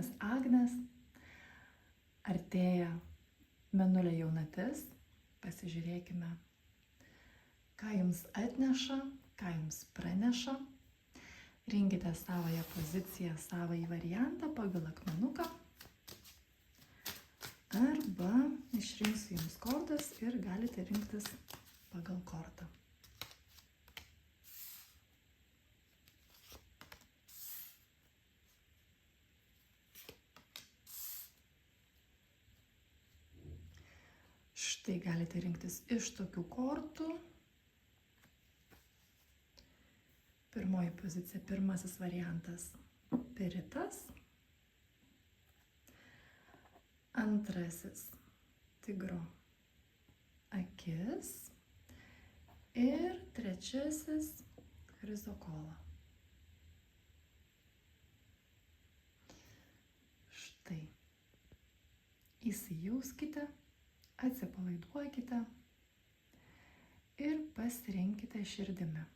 jumis Agnės. Artėja Mėnulio jaunatis. Pasižiūrėkime, ką jums atneša, ką jums praneša. Rinkite savąją poziciją, savąjį variantą pagal akmenuką. Arba išrinksiu jums kortas ir galite rinktis pagal kortą. Štai galite rinktis iš tokių kortų. Pirmoji pozicija, pirmasis variantas – Peritas. Antrasis – Tigro akis. Ir trečiasis – Chryzokola. Štai. Įsijauskite, atsipalaiduokite ir pasirinkite širdimi.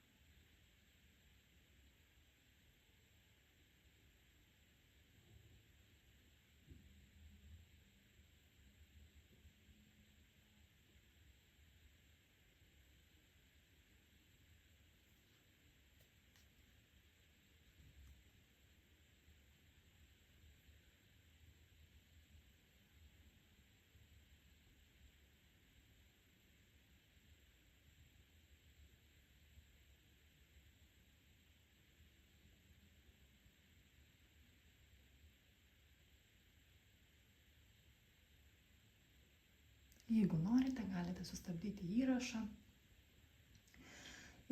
Jeigu norite, galite sustabdyti įrašą.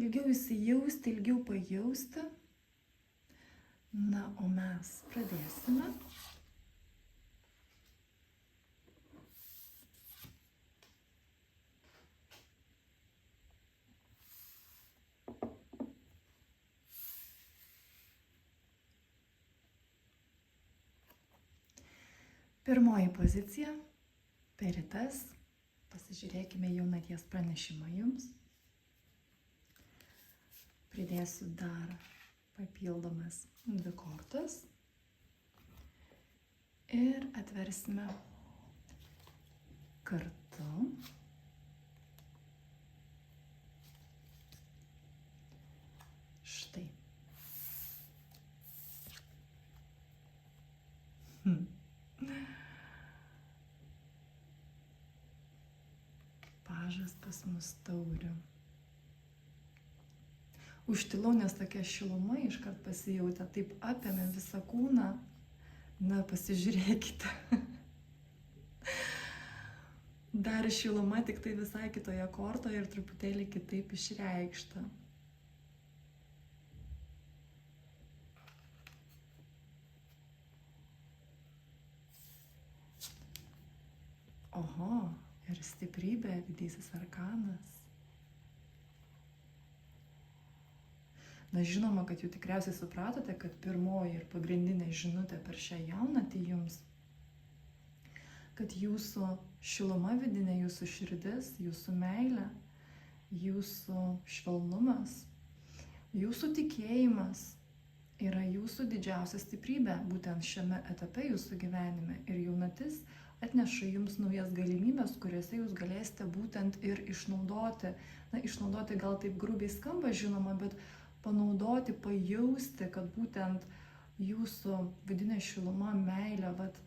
Ilgiau įsijausti, ilgiau pajausti. Na, o mes pradėsime. Pirmoji pozicija – Peritas. Pasižiūrėkime jaunaties pranešimą jums. Pridėsiu dar papildomas 2 kortas. Ir atversime kartu. Štai. Pažas pas mus taurių. Užtilau, nes tokia šiluma iškart pasijautė, taip apėmė visą kūną. Na, pasižiūrėkite. Dar šiluma, tik tai visai kitoje kortoje ir truputėlį kitaip išreikšta. Oho. Ir stiprybė, didysis arkanas. Na, žinoma, kad jau tikriausiai supratote, kad pirmoji ir pagrindinė žinutė per šią jaunatį jums, kad jūsų šiluma vidinė, jūsų širdis, jūsų meilė, jūsų švelnumas, jūsų tikėjimas yra jūsų didžiausia stiprybė būtent šiame etape jūsų gyvenime. Ir jaunatis atneša jums naujas galimybės, kuriuose jūs galėsite būtent ir išnaudoti. Na, išnaudoti gal taip grubiai skamba, žinoma, bet panaudoti, pajausti, kad būtent jūsų vidinė šiluma, meilė, vat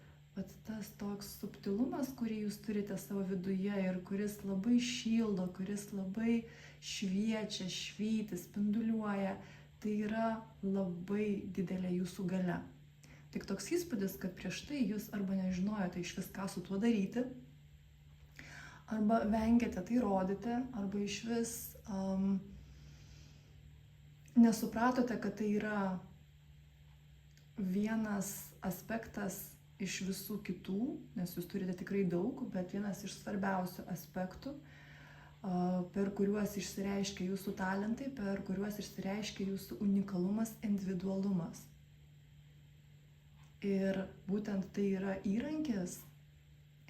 tas toks subtilumas, kurį jūs turite savo viduje ir kuris labai šildo, kuris labai šviečia, švyti, spinduliuoja, tai yra labai didelė jūsų galia. Tik toks įspūdis, kad prieš tai jūs arba nežinojote iš vis ką su tuo daryti, arba vengėte tai rodyti, arba iš vis nesupratote, kad tai yra vienas aspektas iš visų kitų, nes jūs turite tikrai daug, bet vienas iš svarbiausių aspektų, per kuriuos išsireiškia jūsų talentai, per kuriuos išsireiškia jūsų unikalumas, individualumas. Ir būtent tai yra įrankis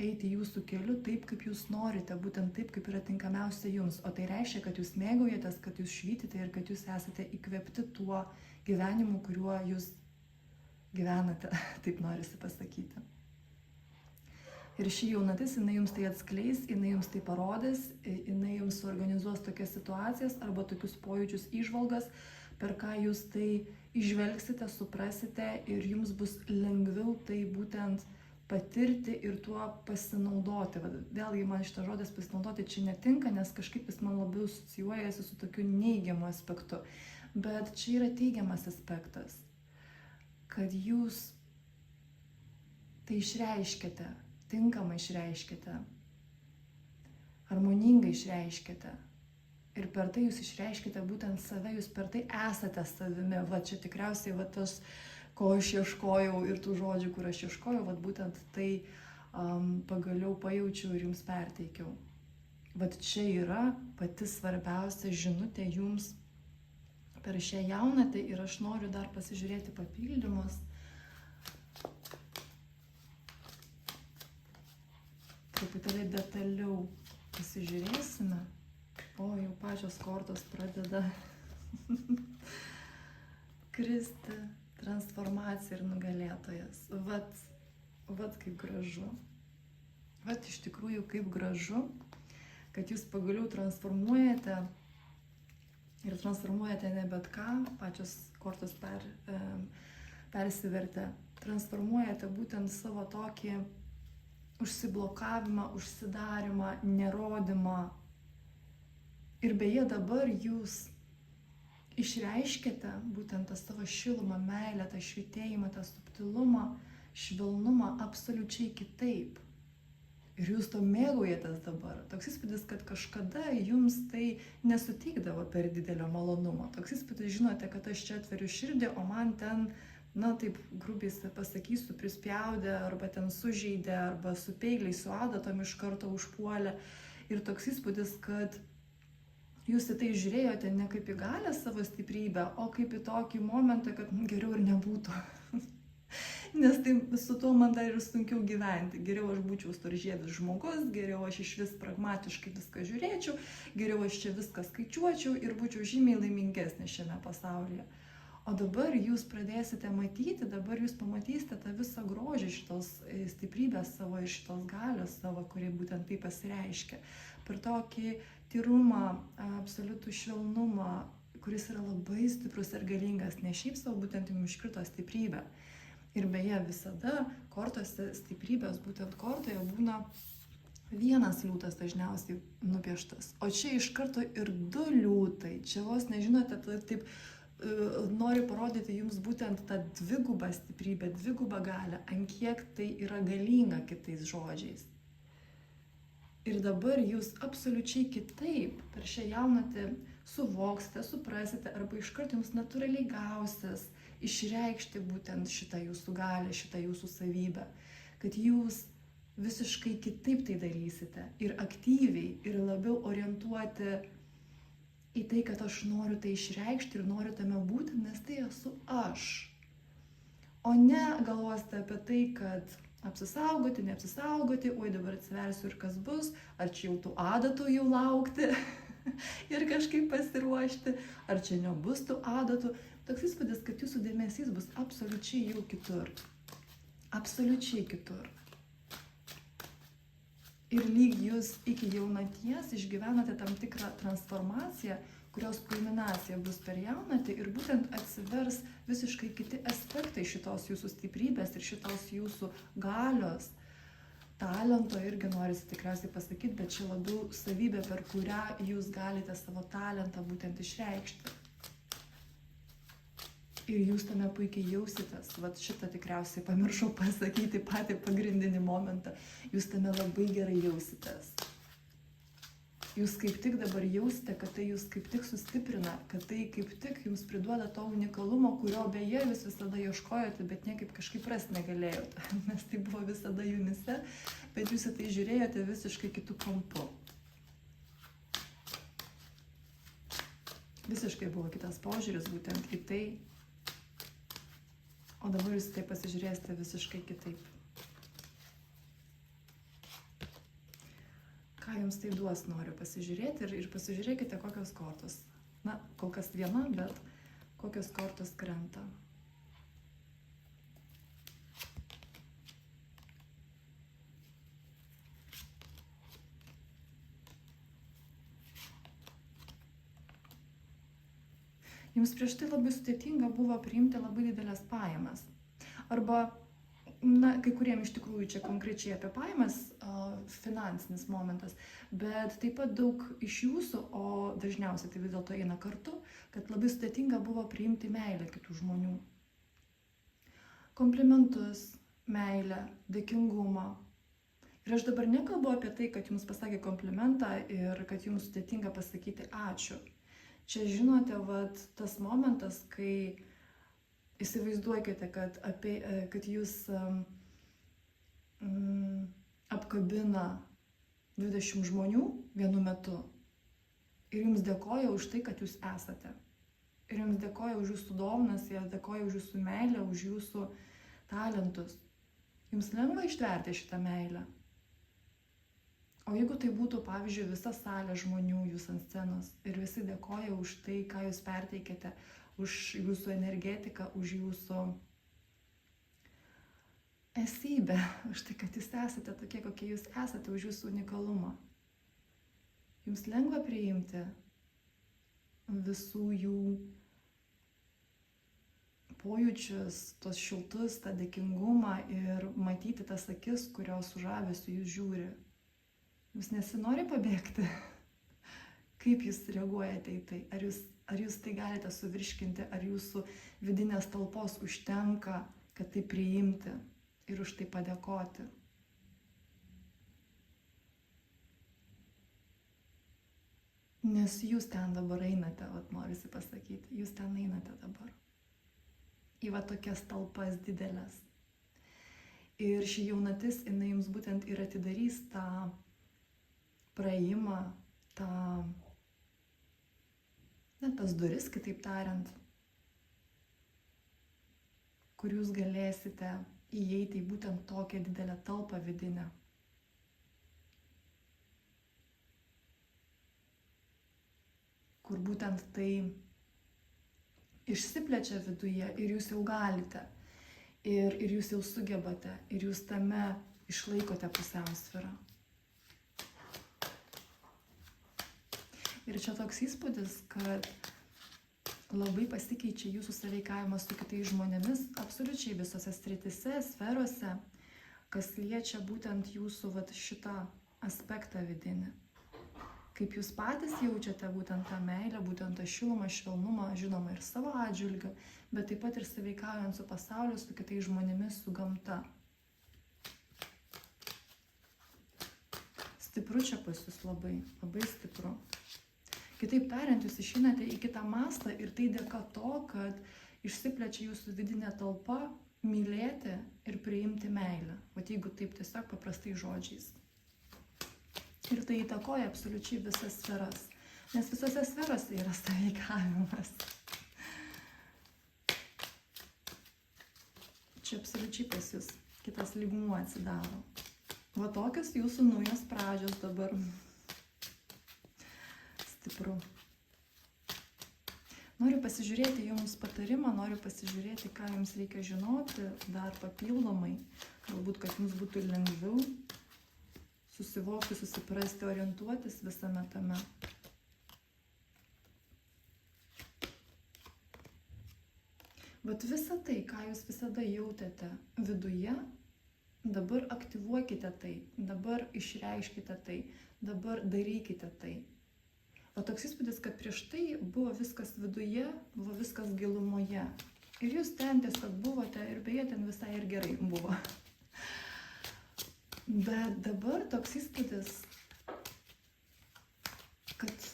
eiti jūsų keliu taip, kaip jūs norite, būtent taip, kaip yra tinkamiausia jums. O tai reiškia, kad jūs mėgaujatės, kad jūs švytite ir kad jūs esate įkvėpti tuo gyvenimu, kuriuo jūs gyvenate, taip norisi pasakyti. Ir ši jaunatis, jinai jums tai atskleis, jinai jums tai parodys, jinai jums suorganizuos tokias situacijas arba tokius pojūčius, įžvalgas, per ką jūs tai išvelgsite, suprasite ir jums bus lengviau tai būtent patirti ir tuo pasinaudoti. Vėlgi man šitas žodis pasinaudoti čia netinka, nes kažkaip jis man labiau asocijuojasi su tokiu neigiamu aspektu. Bet čia yra teigiamas aspektas, kad jūs tai išreiškite, tinkamai išreiškite, harmoningai išreiškite. Ir per tai jūs išreiškite būtent save, jūs per tai esate savimi. Va čia tikriausiai va tas, ko aš ieškojau ir tų žodžių, kur aš ieškojau, va būtent tai pagaliau pajaučiau ir jums perteikiau. Va čia yra pati svarbiausia žinutė jums per šią jaunatį ir aš noriu dar pasižiūrėti papildymus. Truputėlį detaliau pasižiūrėsime. O, jau pačios kortos pradeda kristi, transformacija ir nugalėtojas. Vat kaip gražu. Vat iš tikrųjų kaip gražu, kad jūs pagaliau transformuojate ir transformuojate ne bet ką, pačios kortos persivertė, transformuojate būtent savo tokį užsiblokavimą, užsidarimą, nerodymą. Ir beje dabar jūs išreiškite būtent tą savo šilumą, meilę, tą švytėjimą, tą subtilumą, švelnumą absoliučiai kitaip. Ir jūs to mėgaujatės dabar. Toks įspūdis, kad kažkada jums tai nesuteikdavo per didelio malonumo. Toks įspūdis, žinote, kad aš čia atveriu širdį, o man ten, na taip grubiai pasakysiu, prispjaudė, arba ten sužeidė, arba su peiliais, su adatom iš karto užpuolė. Ir toks įspūdis, kad jūs į tai žiūrėjote ne kaip į galę savo stiprybę, o kaip į tokį momentą, kad geriau ir nebūtų. Nes tai su tuo man dar ir sunkiau gyventi. Geriau aš būčiau storžievis žmogus, geriau aš iš vis pragmatiškai viską žiūrėčiau, geriau aš čia viską skaičiuočiau ir būčiau žymiai laimingesnė šiame pasaulyje. O dabar jūs pradėsite matyti, dabar jūs pamatysite tą visą grožį šitos stiprybės savo ir šitos galios savo, kurie būtent tai pasireiškia. Per tokį tyrumą, absoliutų švelnumą, kuris yra labai stiprus ir galingas, ne šiaip savo būtent jums iškrito stiprybė. Ir beje, visada kortose stiprybės, būtent kortoje būna vienas liūtas dažniausiai nupieštas. O čia iš karto ir du liūtai. Čia vos nežinote, taip nori parodyti jums būtent tą dvigubą stiprybę, dvigubą galią, ant kiek tai yra galinga kitais žodžiais. Ir dabar jūs absoliučiai kitaip per šią jaunatį suvoksite, suprasite, arba iškart jums natūraliai gausis išreikšti būtent šitą jūsų galią, šitą jūsų savybę, kad jūs visiškai kitaip tai darysite ir aktyviai, ir labiau orientuoti į tai, kad aš noriu tai išreikšti ir noriu tame būti, nes tai esu aš. O ne galvosite apie tai, kad apsisaugoti, neapsisaugoti, oi dabar atsiversiu ir kas bus, ar čia jau tų adatų jau laukti ir kažkaip pasiruošti, ar čia nebus tų adatų. Toks įspūdis, kad jūsų dėmesys bus absoliučiai jau kitur. Absoliučiai kitur. Ir lyg jūs iki jaunaties išgyvenate tam tikrą transformaciją, kurios kulminacija bus per jaunatį ir būtent atsivers visiškai kiti aspektai šitos jūsų stiprybės ir šitos jūsų galios. Talento irgi norisi tikriausiai pasakyti, bet čia labiau savybė, per kurią jūs galite savo talentą būtent išreikšti. Ir jūs tame puikiai jausitės. Vat šitą tikriausiai pamiršau pasakyti patį pagrindinį momentą. Jūs tame labai gerai jausitės. Jūs kaip tik dabar jausite, kad tai jūs kaip tik sustiprina, kad tai kaip tik jums priduoda to unikalumo, kurio beje jūs visada ieškojote, bet niekaip kažkaip rasti negalėjote. Nes tai buvo visada jumyse, bet jūs į tai žiūrėjote visiškai kitų kampų. Visiškai buvo kitas požiūris būtent į tai. O dabar jūs tai pasižiūrėsite visiškai kitaip. Ką jums tai duos, noriu pasižiūrėti ir pasižiūrėkite, kokios kortos. Na, kol kas viena, bet kokios kortos krenta. Jums prieš tai labai sudėtinga buvo priimti labai didelės pajamas. Arba, na, kai kuriem iš tikrųjų čia konkrečiai apie pajamas, finansinis momentas, bet taip pat daug iš jūsų, o dažniausiai tai vis dėlto eina kartu, kad labai sudėtinga buvo priimti meilę kitų žmonių. Komplimentus, meilę, dėkingumą. Ir aš dabar nekalbu apie tai, kad jums pasakė komplimentą ir kad jums sudėtinga pasakyti ačiū. Čia žinote, vat, tas momentas, kai įsivaizduokite, kad jūs apkabina 20 žmonių vienu metu ir jums dėkoja už tai, kad jūs esate. Ir jums dėkoja už jūsų dovanas, jie dėkoja už jūsų meilę, už jūsų talentus. Jums lengva ištverti šitą meilę. O jeigu tai būtų, pavyzdžiui, visa salė žmonių jūs ant scenos ir visi dėkoja už tai, ką jūs perteikėte, už jūsų energetiką, už jūsų esybę, už tai, kad jūs esate tokie, kokie jūs esate, už jūsų unikalumą. Jums lengva priimti visų jų pojūčius, tos šiltus, tą dėkingumą ir matyti tas akis, kurios su žavesiu jūs žiūri. Jūs nesinori pabėgti? Kaip jūs reaguojate į tai? Ar jūs tai galite suvirškinti? Ar jūsų vidinės talpos užtenka, kad tai priimti ir už tai padėkoti? Nes jūs ten dabar einate, vat norisi pasakyti, jūs ten einate dabar. Į va tokias talpas didelės. Ir ši jaunatis, jinai jums būtent ir atidarys tą praėjimą, tas duris, kitaip tariant, kur jūs galėsite įeiti į būtent tokią didelę talpą vidinę. Kur būtent tai išsiplečia viduje ir jūs jau galite, ir jūs jau sugebate, ir jūs tame išlaikote pusiausvyrą. Ir čia toks įspūdis, kad labai pasikeičia jūsų sąveikavimas su kitais žmonėmis, absoliučiai visose sritise, sferose, kas liečia būtent jūsų šitą aspektą vidinį. Kaip jūs patys jaučiate būtent tą meilę, būtent tą šilumą, švelnumą, žinoma ir savo atžvilgiu, bet taip pat ir sąveikaujant su pasauliu, su kitais žmonėmis, su gamta. Stipru čia pas jūs labai, labai stipru. Kitaip tariant, jūs išeinate į kitą mastą ir tai dėka to, kad išsiplečia jūsų vidinė talpa mylėti ir priimti meilę. Vat jeigu taip tiesiog paprastai žodžiais. Ir tai įtakoja absoliučiai visas sferas. Nes visose sferose yra sąveikavimas. Čia absoliučiai pas jūs kitas lygmuo atsidaro. Va tokios jūsų naujos pradžios dabar. Stipru. Noriu pasižiūrėti jums patarimą, noriu pasižiūrėti, ką jums reikia žinoti dar papildomai. Galbūt, kad jums būtų lengviau susivokti, susiprasti, orientuotis visame tame. Bet visą tai, ką jūs visada jautėte viduje, dabar aktyvuokite tai, dabar išreiškite tai, dabar darykite tai. O toks įspūdis, kad prieš tai buvo viskas viduje, buvo viskas gilumoje. Ir jūs ten tiesiog buvote ir beje ten visai ir gerai buvo. Bet dabar toks įspūdis, kad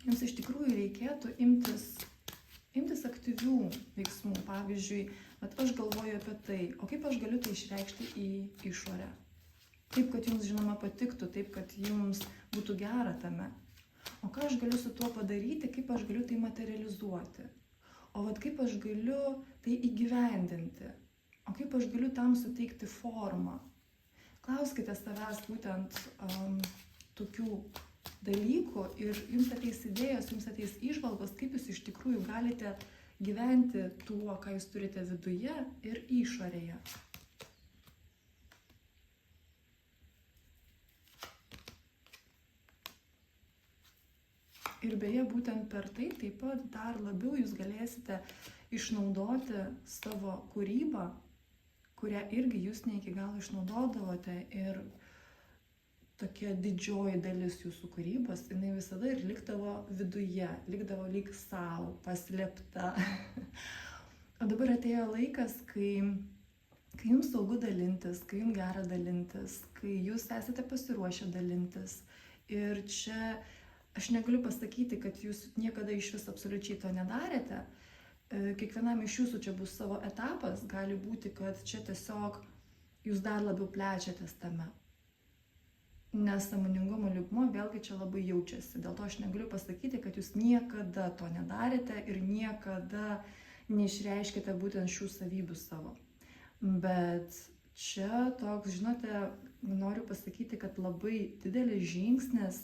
jums iš tikrųjų reikėtų imtis aktyvių veiksmų. Pavyzdžiui, aš galvoju apie tai, o kaip aš galiu tai išreikšti į išorę. Taip, kad jums žinoma patiktų, taip, kad jums būtų gera tame. O ką aš galiu su tuo padaryti, kaip aš galiu tai materializuoti. O kaip aš galiu tai įgyvendinti. O kaip aš galiu tam suteikti formą. Klauskite savęs būtent tokių dalykų ir jums ateis idėjos, jums ateis įžvalgos, kaip jūs iš tikrųjų galite gyventi tuo, ką jūs turite viduje ir išorėje. Ir beje, būtent per tai taip pat dar labiau jūs galėsite išnaudoti savo kūrybą, kurią irgi jūs ne iki galo išnaudodavote. Ir tokia didžioji dalis jūsų kūrybos, jinai visada ir likdavo viduje, likdavo lyg savo, paslėpta. O dabar atėjo laikas, kai jums saugu dalintis, kai jums gera dalintis, kai jūs esate pasiruošę dalintis. Ir čia aš negaliu pasakyti, kad jūs niekada iš vis absoliučiai to nedarėte. Kiekvienam iš jūsų čia bus savo etapas, gali būti, kad čia tiesiog jūs dar labiau plečiatės tame. Nes sąmoningumo lygmuo vėlgi čia labai jaučiasi. Dėl to aš negaliu pasakyti, kad jūs niekada to nedarėte ir niekada neišreiškite būtent šių savybių savo. Bet čia toks, žinote, noriu pasakyti, kad labai didelis žingsnis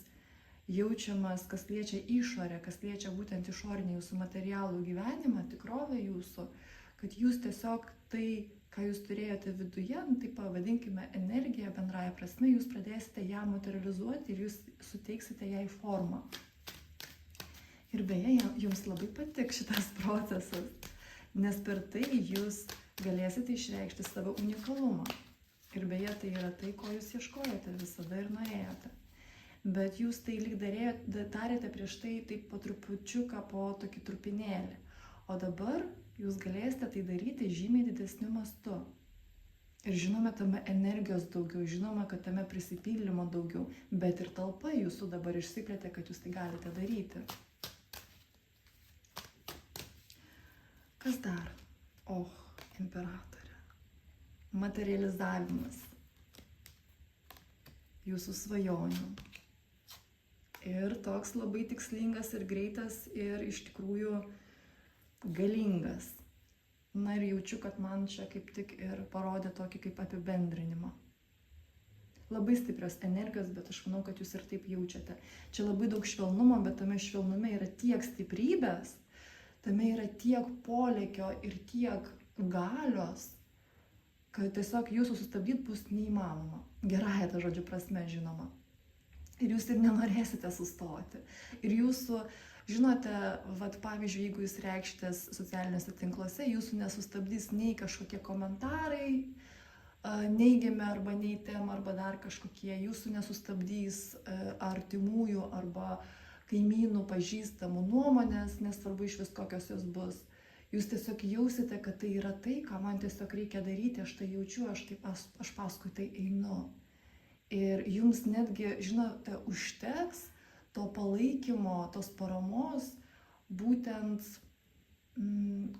jaučiamas, kas liečia išorę, kas liečia būtent išorinį jūsų materialų gyvenimą, tikrovę jūsų, kad jūs tiesiog tai, ką jūs turėjote viduje, tai pavadinkime energiją bendrąja prasme, jūs pradėsite ją materializuoti ir jūs suteiksite jai formą. Ir beje, jums labai patiks šitas procesas, nes per tai jūs galėsite išreikšti savo unikalumą. Ir beje, tai yra tai, ko jūs ieškojote visada ir norėjote. Bet jūs tai lyg darėte prieš tai taip po trupučiuką, po tokį trupinėlį. O dabar jūs galėsite tai daryti žymiai didesniu mastu. Ir žinome, tame energijos daugiau, žinome, kad tame prisipildymo daugiau, bet ir talpa jūsų dabar išsiplėtė, kad jūs tai galite daryti. Kas dar? Imperatorė. Materializavimas jūsų svajonių. Ir toks labai tikslingas ir greitas ir iš tikrųjų galingas. Na ir jaučiu, kad man čia kaip tik ir parodė tokį kaip apibendrinimą. Labai stiprios energijos, bet aš manau, kad jūs ir taip jaučiate. Čia labai daug švelnumo, bet tame švelnume yra tiek stiprybės, tame yra tiek polėkio ir tiek galios, kad tiesiog jūsų sustabdyti bus neįmanoma. Gerąja ta žodžio prasme, žinoma. Ir jūs ir nenorėsite sustoti. Ir jūsų, žinote, pavyzdžiui, jeigu jūs reikštės socialiniuose tinkluose, jūsų nesustabdys nei kažkokie komentarai, neigiami arba neįtėm, arba dar kažkokie, jūsų nesustabdys artimųjų arba kaimynų pažįstamų nuomonės, nesvarbu iš vis kokios jos bus. Jūs tiesiog jausite, kad tai yra tai, ką man tiesiog reikia daryti, aš tai jaučiu, aš paskui tai einu. Ir jums netgi, žinote, užteks to palaikymo, tos paramos, būtent,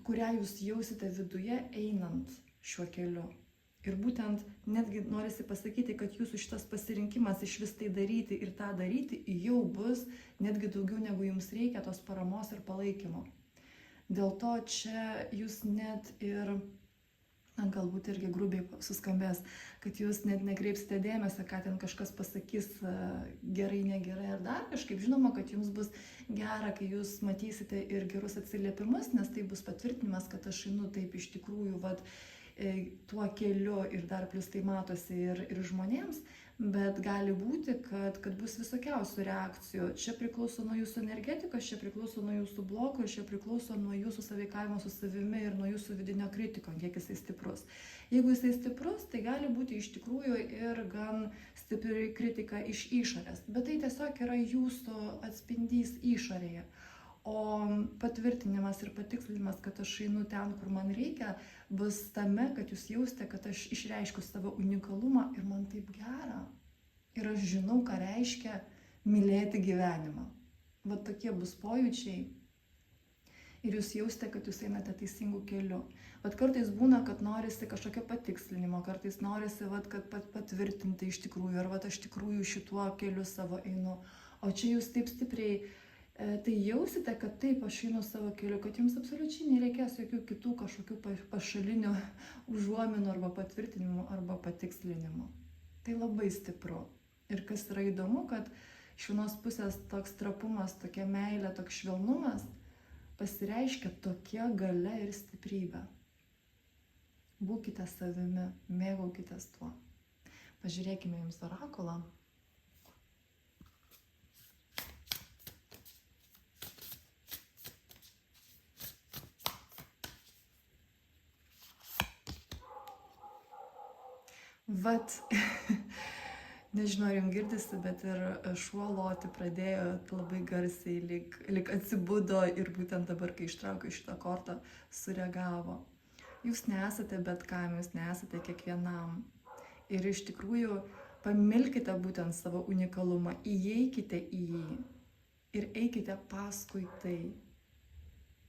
kurią jūs jausite viduje einant šiuo keliu. Ir būtent netgi norisi pasakyti, kad jūsų šitas pasirinkimas iš vis tai daryti ir tą daryti jau bus netgi daugiau negu jums reikia tos paramos ir palaikymo. Dėl to čia jūs net ir, galbūt irgi grubiai suskambės, kad jūs net nekreipsite dėmesio, ką ten kažkas pasakys gerai, negerai ar dar kažkaip. Žinoma, kad jums bus gera, kai jūs matysite ir gerus atsiliepimus, nes tai bus patvirtinimas, kad aš einu taip iš tikrųjų tuo keliu ir dar plus tai matosi ir žmonėms, bet gali būti, kad bus visokiausių reakcijų. Čia priklauso nuo jūsų energetikos, čia priklauso nuo jūsų bloko, čia priklauso nuo jūsų sąveikavimo su savimi ir nuo jūsų vidinio kritiko, kiek jisai stiprus. Jeigu jisai stiprus, tai gali būti iš tikrųjų ir gan stipri kritika iš išorės, bet tai tiesiog yra jūsų atspindys išorėje. O patvirtinimas ir patikslinimas, kad aš einu ten, kur man reikia, bus tame, kad jūs jausite, kad aš išreiškiu savo unikalumą ir man taip gera. Ir aš žinau, ką reiškia mylėti gyvenimą. Tokie bus pojūčiai. Ir jūs jausite, kad jūs einate teisingų kelių. Kartais būna, kad norisi kažkokio patikslinimo, kartais norisi, kad patvirtinti iš tikrųjų, ar aš tikrųjų šituo keliu savo einu. O čia jūs taip stipriai tai jausite, kad taip, aš einu savo keliu, kad jums absoliučiai nereikės jokių kitų kažkokių pašalinių užuominų arba patvirtinimų arba patikslinimų. Tai labai stipru. Ir kas yra įdomu, kad iš vienos pusės toks trapumas, tokia meilė, toks švelnumas pasireiškia tokia galia ir stiprybė. Būkite savimi, mėgaukitės tuo. Pažiūrėkime jums orakulą. vat, nežinau, ar jums girdisi, bet ir šuo loti pradėjo labai garsiai, lyg atsibudo ir būtent dabar, kai ištraukiau šitą kortą, sureagavo. Jūs nesate bet kam, jūs nesate kiekvienam. Ir iš tikrųjų pamilkite būtent savo unikalumą, įeikite į jį ir eikite paskui tai.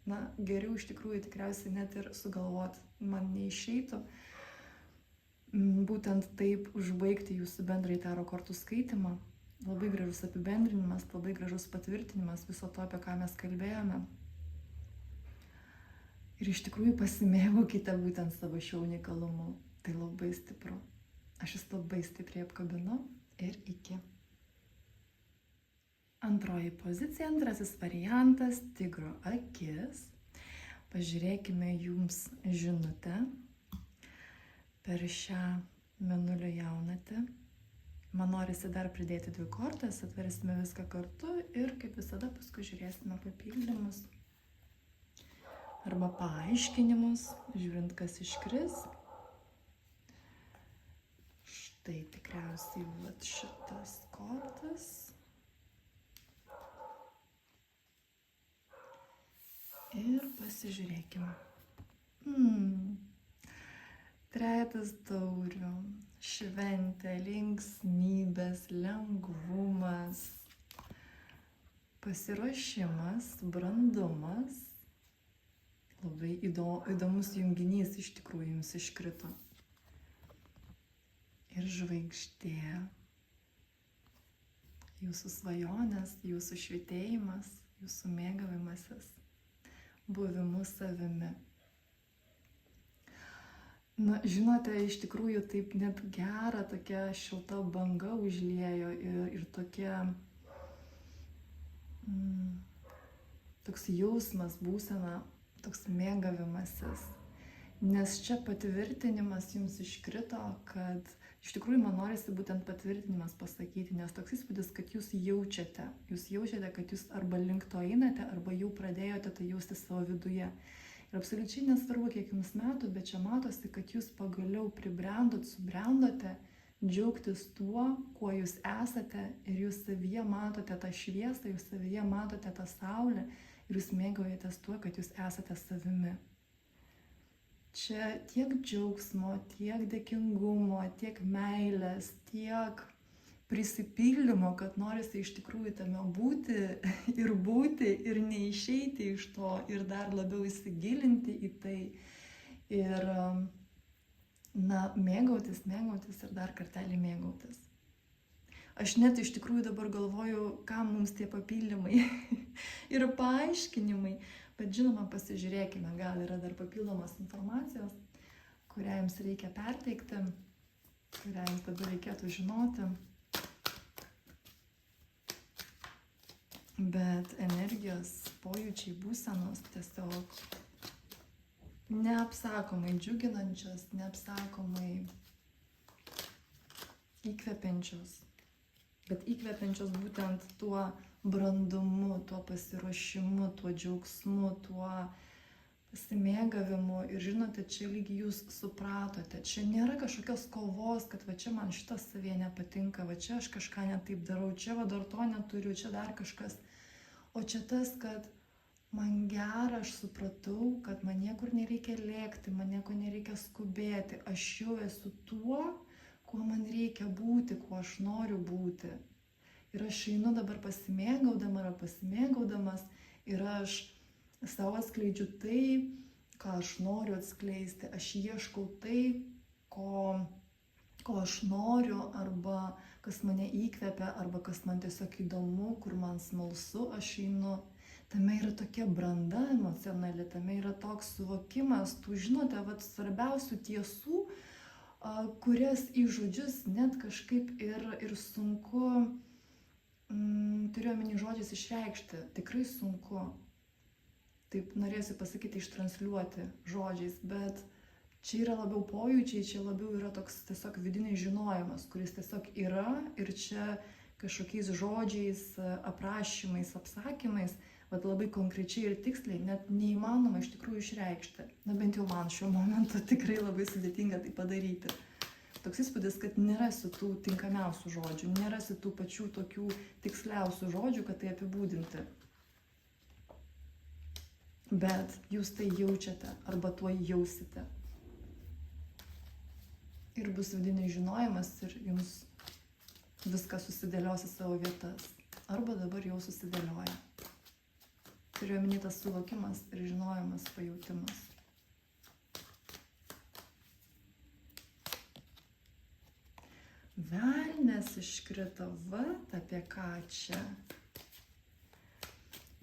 Na, geriau iš tikrųjų tikriausiai net ir sugalvot man neišeitų būtent taip užbaigti jūsų bendrai taro kortų skaitimą. Labai gražus apibendrinimas, labai gražus patvirtinimas viso to, apie ką mes kalbėjome. Ir iš tikrųjų pasimėgaukite būtent savo šiuo unikalumu. Tai labai stipru. Aš jūs labai stipriai apkabinu ir iki. Antroji pozicija, antrasis variantas, tigro akis. Pažiūrėkime jums žinutę per šią mėnulio jaunatį. Man norisi dar pridėti 2 kortas, atversime viską kartu ir kaip visada paskui žiūrėsime papildymus arba paaiškinimus, žiūrint, kas iškris. Štai tikriausiai vat šitas kortas. Ir pasižiūrėkime. Trejetas taurių, šventė, linksmybės, lengvumas, pasiruošimas, brandumas. Labai įdomus junginys iš tikrųjų jums iškrito. Ir žvaigždė. Jūsų svajonės, jūsų švytėjimas, jūsų mėgavimasis, buvimu savimi. Na, žinote, iš tikrųjų taip net gera, tokia šilta banga užliejo ir tokia, toks jausmas, būsena, toks mėgavimasis. Nes čia patvirtinimas jums iškrito, kad iš tikrųjų man norisi būtent patvirtinimas pasakyti, nes toks įspūdis, kad jūs jaučiate, kad jūs arba link to einate, arba jau pradėjote tai jausti savo viduje. Ir absoliučiai nesvarbu, kiek jums metų, bet čia matosi, kad jūs pagaliau pribrendot, subrendote, džiaugtis tuo, kuo jūs esate ir jūs savyje matote tą šviesą, jūs savyje matote tą saulę ir jūs mėgaujatės tuo, kad jūs esate savimi. Čia tiek džiaugsmo, tiek dėkingumo, tiek meilės, tiek prisipildymo, kad norisi iš tikrųjų tame būti ir neišeiti iš to ir dar labiau įsigilinti į tai ir mėgautis ir dar kartelį mėgautis. Aš net iš tikrųjų dabar galvoju, kam mums tie papildymai ir paaiškinimai, bet žinoma pasižiūrėkime, gal yra dar papildomos informacijos, kurią jums reikia perteikti, kurią jums dabar reikėtų žinoti. Bet energijos pojūčiai, būsenos tiesiog neapsakomai džiuginančios, neapsakomai įkvepiančios. Bet įkvepiančios būtent tuo brandumu, tuo pasiruošimu, tuo džiaugsmu, tuo pasimėgavimu. Ir žinote, čia lygiai jūs supratote, čia nėra kažkokios kovos, kad va čia man šitas savyje nepatinka, va čia aš kažką netaip darau, čia va dar to neturiu, čia dar kažkas. O čia tas, kad man gera, aš supratau, kad man niekur nereikia lėkti, man nieko nereikia skubėti, aš jau esu tuo, kuo man reikia būti, kuo aš noriu būti. Ir aš einu dabar pasimėgaudamas ir aš savo atskleidžiu tai, ką aš noriu atskleisti. Aš ieškau tai, ko aš noriu, arba kas mane įkvepia, arba kas man tiesiog įdomu, kur man smalsu, aš einu. Tame yra tokia branda emocionali, tame yra toks suvokimas, tų, žinote, svarbiausių tiesų, kurias į žodžius net kažkaip ir sunku, turiu omeny žodžiais išreikšti, tikrai sunku. Taip norėsiu pasakyti, ištransliuoti žodžiais, bet čia yra labiau pojūčiai, čia labiau yra toks tiesiog vidinis žinojimas, kuris tiesiog yra ir čia kažkokiais žodžiais, aprašymais, apsakymais, bet labai konkrečiai ir tiksliai, net neįmanoma iš tikrųjų išreikšti. Na bent jau man šiuo momentu tikrai labai sudėtinga tai padaryti. toks įspūdis, kad nerasi tų tinkamiausių žodžių, nerasi tų pačių tokių tiksliausių žodžių, kad tai apibūdinti. Bet jūs tai jaučiate arba tuo jausite. Ir bus vidinis žinojimas ir jums viskas susidėlios į savo vietas. Arba dabar jau susidėlioja. Turiu omeny tas suvokimas ir žinojimas, pajautimas. Velnias iškrito, vat apie ką čia.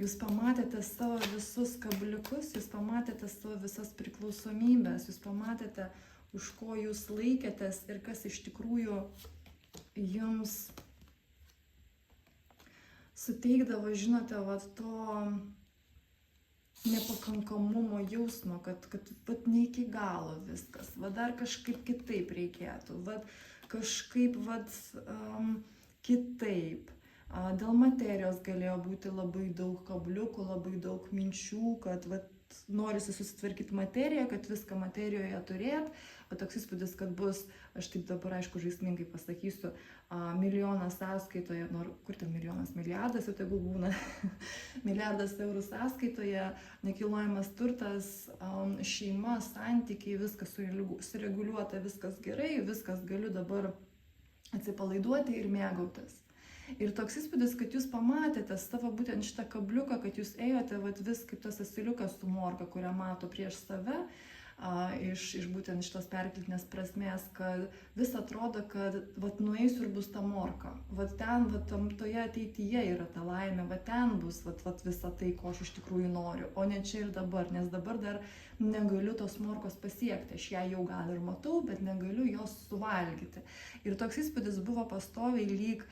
Jūs pamatėte savo visus kabliukus, jūs pamatėte savo visas priklausomybės, jūs pamatėte, už ko jūs laikėtės ir kas iš tikrųjų jums suteikdavo, žinote, vat to nepakankamumo jausmo, kad vat ne iki galo viskas, vat dar kažkaip kitaip reikėtų, vat kažkaip vat kitaip. Dėl materijos galėjo būti labai daug kabliukų, labai daug minčių, kad vat, norisi susitvarkyti materiją, kad viską materijoje turėt, o toks įspūdis, kad bus, aš taip dabar aišku žaismingai pasakysiu, milijonas sąskaitoje, kur ten milijonas, milijardas jau tegul būna, milijardas eurų sąskaitoje, nekilnojamas turtas, šeima, santykiai, viskas sureguliuota, viskas gerai, viskas galiu dabar atsipalaiduoti ir mėgautis. Ir toks įspūdis, kad jūs pamatėte savo būtent šitą kabliuką, kad jūs ėjote vat, vis kaip tas asiliukas su morka, kurią mato prieš save, iš būtent šitos perkeltinės prasmės, kad vis atrodo, kad vat, nueisiu ir bus ta morka. Vat ten, vat, toje ateityje yra ta laimė, vat ten bus vat, visa tai, ko aš iš tikrųjų noriu, o ne čia ir dabar, nes dabar dar negaliu tos morkos pasiekti. Aš ją jau gal ir matau, bet negaliu jos suvalgyti. Ir toks įspūdis buvo pastoviai lyg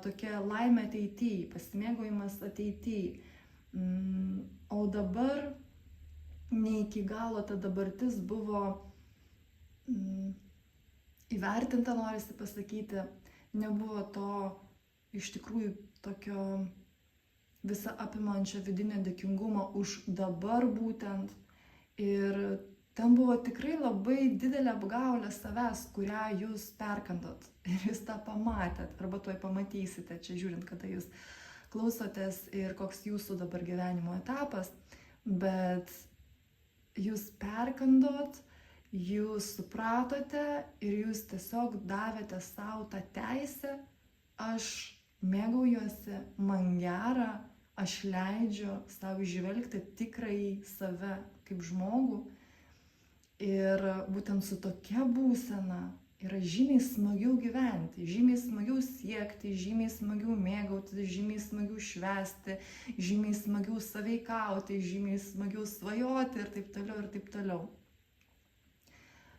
tokia laimė ateityje, pasimėgaujimas ateityje. O dabar ne iki galo ta dabartis buvo įvertinta, norisi pasakyti, nebuvo to iš tikrųjų tokio visą apimančio vidinio dėkingumo už dabar būtent. Ir ten buvo tikrai labai didelė apgaulė savęs, kurią jūs perkandot. Ir jūs tą pamatėt, arba tuoj pamatysite, čia žiūrint, kada jūs klausotės ir koks jūsų dabar gyvenimo etapas. Bet jūs perkandot, jūs supratote ir jūs tiesiog davėte savo tą teisę, aš mėgaujuosi, man gera, aš leidžiu savo žvelgti tikrai save kaip žmogų. Ir būtent su tokia būsena yra žymiai smagiau gyventi, žymiai smagiau siekti, žymiai smagiau mėgautis, žymiai smagiau švęsti, žymiai smagiau sąveikauti, žymiai smagiau svajoti ir taip toliau ir taip toliau.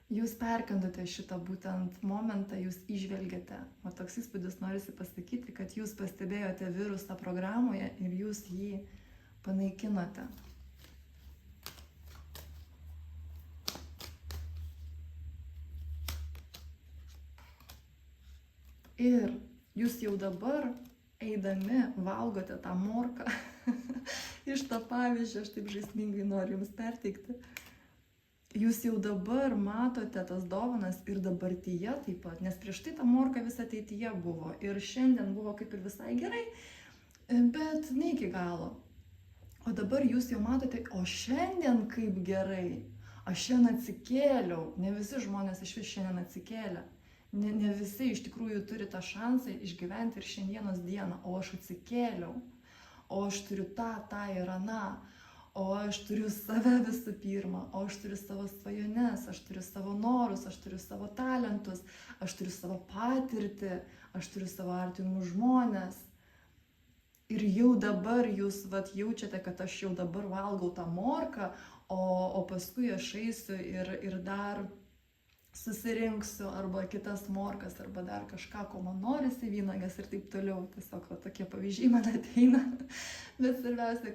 Jūs perkandote šitą būtent momentą, jūs įžvelgiate. O toks įspūdis norisi pasakyti, kad jūs pastebėjote virusą programoje ir jūs jį panaikinote. Ir jūs jau dabar, eidami, valgote tą morką. Iš to pavyzdžio, aš taip žaismingai noriu jums perteikti. Jūs jau dabar matote tas dovanas ir dabartyje taip pat, nes prieš tai ta morka vis ateityje buvo. Ir šiandien buvo kaip ir visai gerai, bet ne iki galo. O dabar jūs jau matote, o šiandien kaip gerai. Aš šiandien atsikėliau, ne visi žmonės iš vis šiandien atsikėlė. Ne visi iš tikrųjų turi tą šansą išgyventi ir šiandienos dieną, o aš atsikėliau, o aš turiu tą ir aną, o aš turiu save visų pirma, o aš turiu savo svajones, aš turiu savo norus, aš turiu savo talentus, aš turiu savo patirtį, aš turiu savo artimus žmones. Ir jau dabar jūs jaučiate, kad aš jau dabar valgau tą morką, o paskui aš eisiu ir dar susirinksiu arba kitas morkas, arba dar kažką, ko man norisi, vynuoges ir taip toliau. Tiesiog tokie pavyzdžiai man ateina. Bet svarbiausia,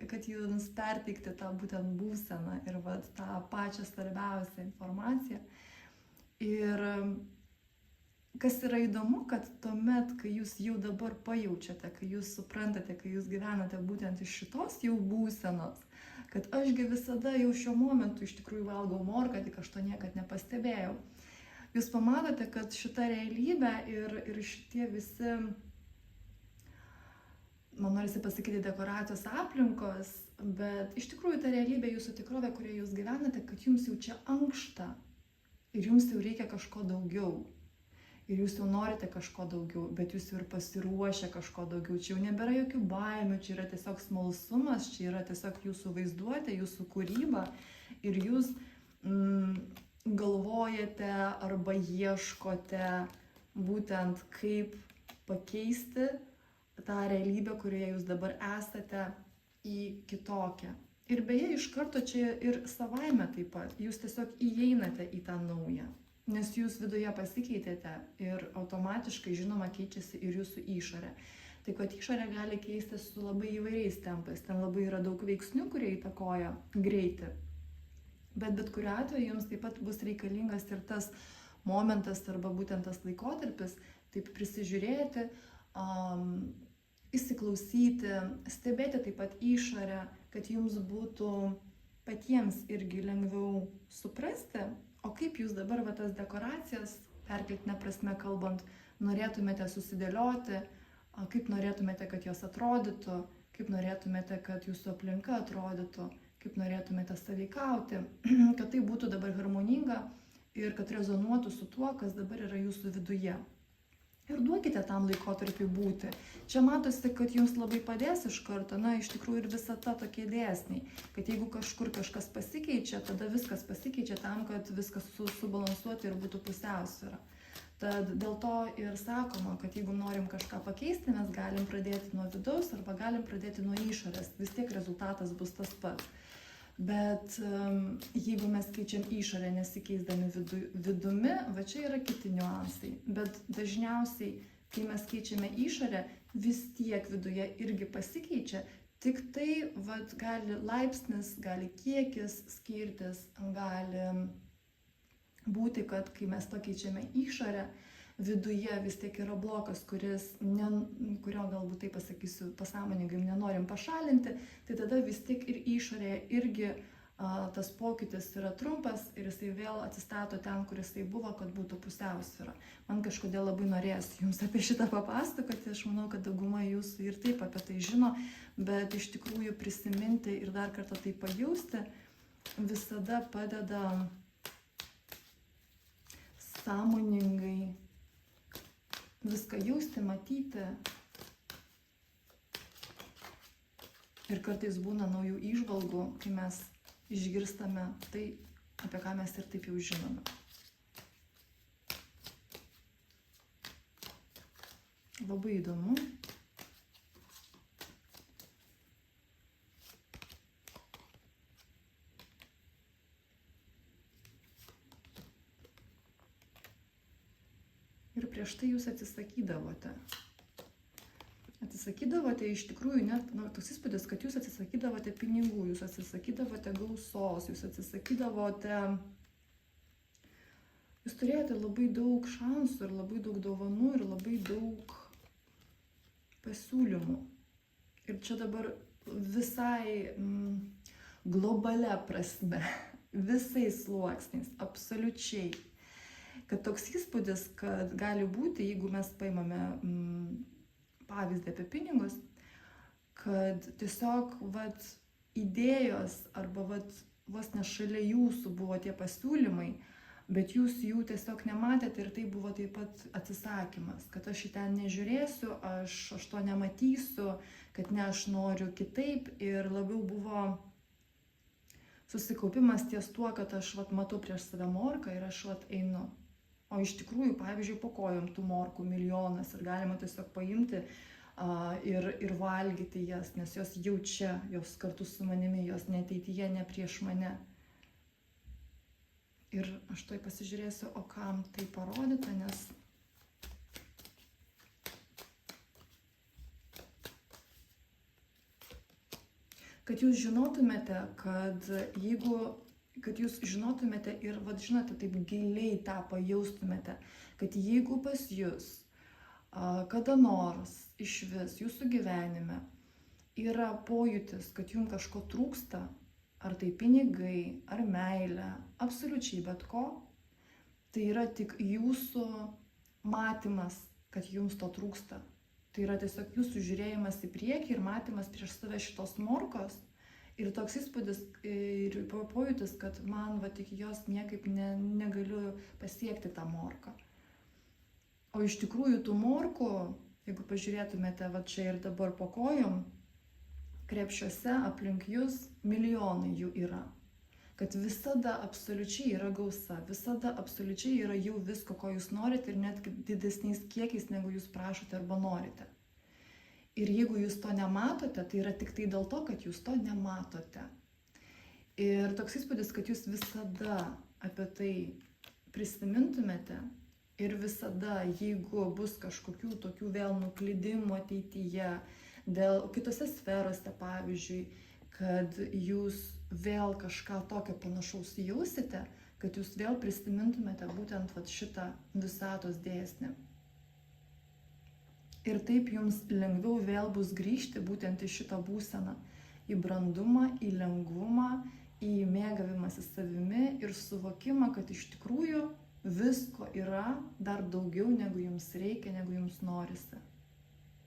kad jums perteikti tą būtent būseną ir tą pačią svarbiausią informaciją. Ir kas yra įdomu, kad tuomet, kai jūs jau dabar pajaučiate, kai jūs suprantate, kai jūs gyvenate būtent iš šitos jau būsenos, kad ašgi visada jau šiuo momentu iš tikrųjų valgau morką, tik aš to niekad nepastebėjau. jūs pamatote, kad šita realybė ir šitie visi, man norisi pasakyti, dekoracijos aplinkos, bet iš tikrųjų ta realybė, jūsų tikrovė, kurioje jūs gyvenate, kad jums jau čia ankšta ir jums jau reikia kažko daugiau. Ir jūs jau norite kažko daugiau, bet jūs jau ir pasiruošę kažko daugiau. Čia jau nebėra jokių baimių, čia yra tiesiog smalsumas, čia yra tiesiog jūsų vaizduotė, jūsų kūryba. Ir jūs galvojate arba ieškote būtent kaip pakeisti tą realybę, kurioje jūs dabar esate, į kitokią. Ir beje, iš karto čia ir savaime taip pat. Jūs tiesiog įeinate į tą naują. Nes jūs viduje pasikeitėte ir automatiškai, žinoma, keičiasi ir jūsų išorė. Taip kad išorė gali keistis su labai įvairiais tempais. Ten labai yra daug veiksnių, kurie įtakoja greitį. Bet kuriuo atveju jums taip pat bus reikalingas ir tas momentas arba būtent tas laikotarpis, taip prisižiūrėti, įsiklausyti, stebėti taip pat išorę, kad jums būtų patiems irgi lengviau suprasti, o kaip jūs dabar tas dekoracijas, perkeltine prasme kalbant, norėtumėte susidėlioti, kaip norėtumėte, kad jos atrodytų, kaip norėtumėte, kad jūsų aplinka atrodytų, kaip norėtumėte sąveikauti, kad tai būtų dabar harmoninga ir kad rezonuotų su tuo, kas dabar yra jūsų viduje. Ir duokite tam laikotarpiui būti. Čia matosi, kad jums labai padės iš karto, iš tikrųjų ir visata tokie dėsniai, kad jeigu kažkur kažkas pasikeičia, tada viskas pasikeičia tam, kad viskas subalansuoti ir būtų pusiausvyra. Tad dėl to ir sakoma, kad jeigu norim kažką pakeisti, mes galim pradėti nuo vidaus arba galim pradėti nuo išorės, vis tiek rezultatas bus tas pats. Bet jeigu mes keičiam išorę nesikeisdami vidumi, va čia yra kiti niuansai. Bet dažniausiai, kai mes keičiame išorę, vis tiek viduje irgi pasikeičia, tik tai gali laipsnis, gali kiekis skirtis, gali būti, kad kai mes pakeičiame išorę, viduje vis tiek yra blokas, kurio galbūt taip pasakysiu pasąmoningai nenorim pašalinti, tai tada vis tiek ir išorėje irgi tas pokytis yra trumpas ir jisai vėl atsistato ten, kur jisai buvo, kad būtų pusiausvyra. Man kažkodėl labai norės jums apie šitą papasakoti, aš manau, kad dauguma jūsų ir taip apie tai žino, bet iš tikrųjų prisiminti ir dar kartą tai pajausti visada padeda sąmoningai viską jausti, matyti. Ir kartais būna naujų įžvalgų, kai mes išgirstame tai, apie ką mes ir taip jau žinome. Labai įdomu. Ir prieš tai jūs atsisakydavote. Atsisakydavote iš tikrųjų net, toks įspūdis, kad jūs atsisakydavote pinigų, jūs atsisakydavote gausos, jūs atsisakydavote, jūs turėjote labai daug šansų ir labai daug dovanų ir labai daug pasiūlymų. Ir čia dabar visai globalia prasme, visais sluoksniais, absoliučiai. Kad toks įspūdis, kad gali būti, jeigu mes paimame pavyzdį apie pinigus, kad tiesiog idėjos arba vos ne šalia jūsų buvo tie pasiūlymai, bet jūs jų tiesiog nematėte ir tai buvo taip pat atsisakymas, kad aš į ten nežiūrėsiu, aš to nematysiu, kad ne, aš noriu kitaip ir labiau buvo susikaupimas ties tuo, kad aš matau prieš save morką ir aš einu. O iš tikrųjų, pavyzdžiui, po kojom tų morkų milijonas ir galima tiesiog paimti ir valgyti jas, nes jos jau čia, jos kartu su manimi, jos ne ateityje, ne prieš mane. Ir aš toj pasižiūrėsiu, o kam tai parodyta, nes kad jūs žinotumėte, kad jūs žinotumėte ir, žinote, taip giliai tą pajaustumėte, kad jeigu pas jūs kada nors iš vis jūsų gyvenime yra pojūtis, kad jums kažko trūksta, ar tai pinigai, ar meilė, absoliučiai bet ko, tai yra tik jūsų matymas, kad jums to trūksta. Tai yra tiesiog jūsų žiūrėjimas į priekį ir matymas prieš save šitos morkos. Ir toks įspūdis ir pojūtis, kad man iki jos niekaip negaliu pasiekti tą morką. O iš tikrųjų tų morkų, jeigu pažiūrėtumėte čia ir dabar po kojom, krepšiuose aplink jūs milijonai jų yra. Kad visada absoliučiai yra gausa, visada absoliučiai yra jau visko, ko jūs norite ir net didesniais kiekiais, negu jūs prašote arba norite. Ir jeigu jūs to nematote, tai yra tik tai dėl to, kad jūs to nematote. Ir toks įspūdis, kad jūs visada apie tai prisimintumėte ir visada, jeigu bus kažkokių tokių vėl nuklydimų ateityje, dėl kitose sferose, pavyzdžiui, kad jūs vėl kažką tokio panašaus jausite, kad jūs vėl prisimintumėte būtent šitą visatos dėsnį. Ir taip jums lengviau vėl bus grįžti būtent į šitą būseną, į brandumą, į lengvumą, į mėgavimąsi savimi ir suvokimą, kad iš tikrųjų visko yra dar daugiau, negu jums reikia, negu jums norisi.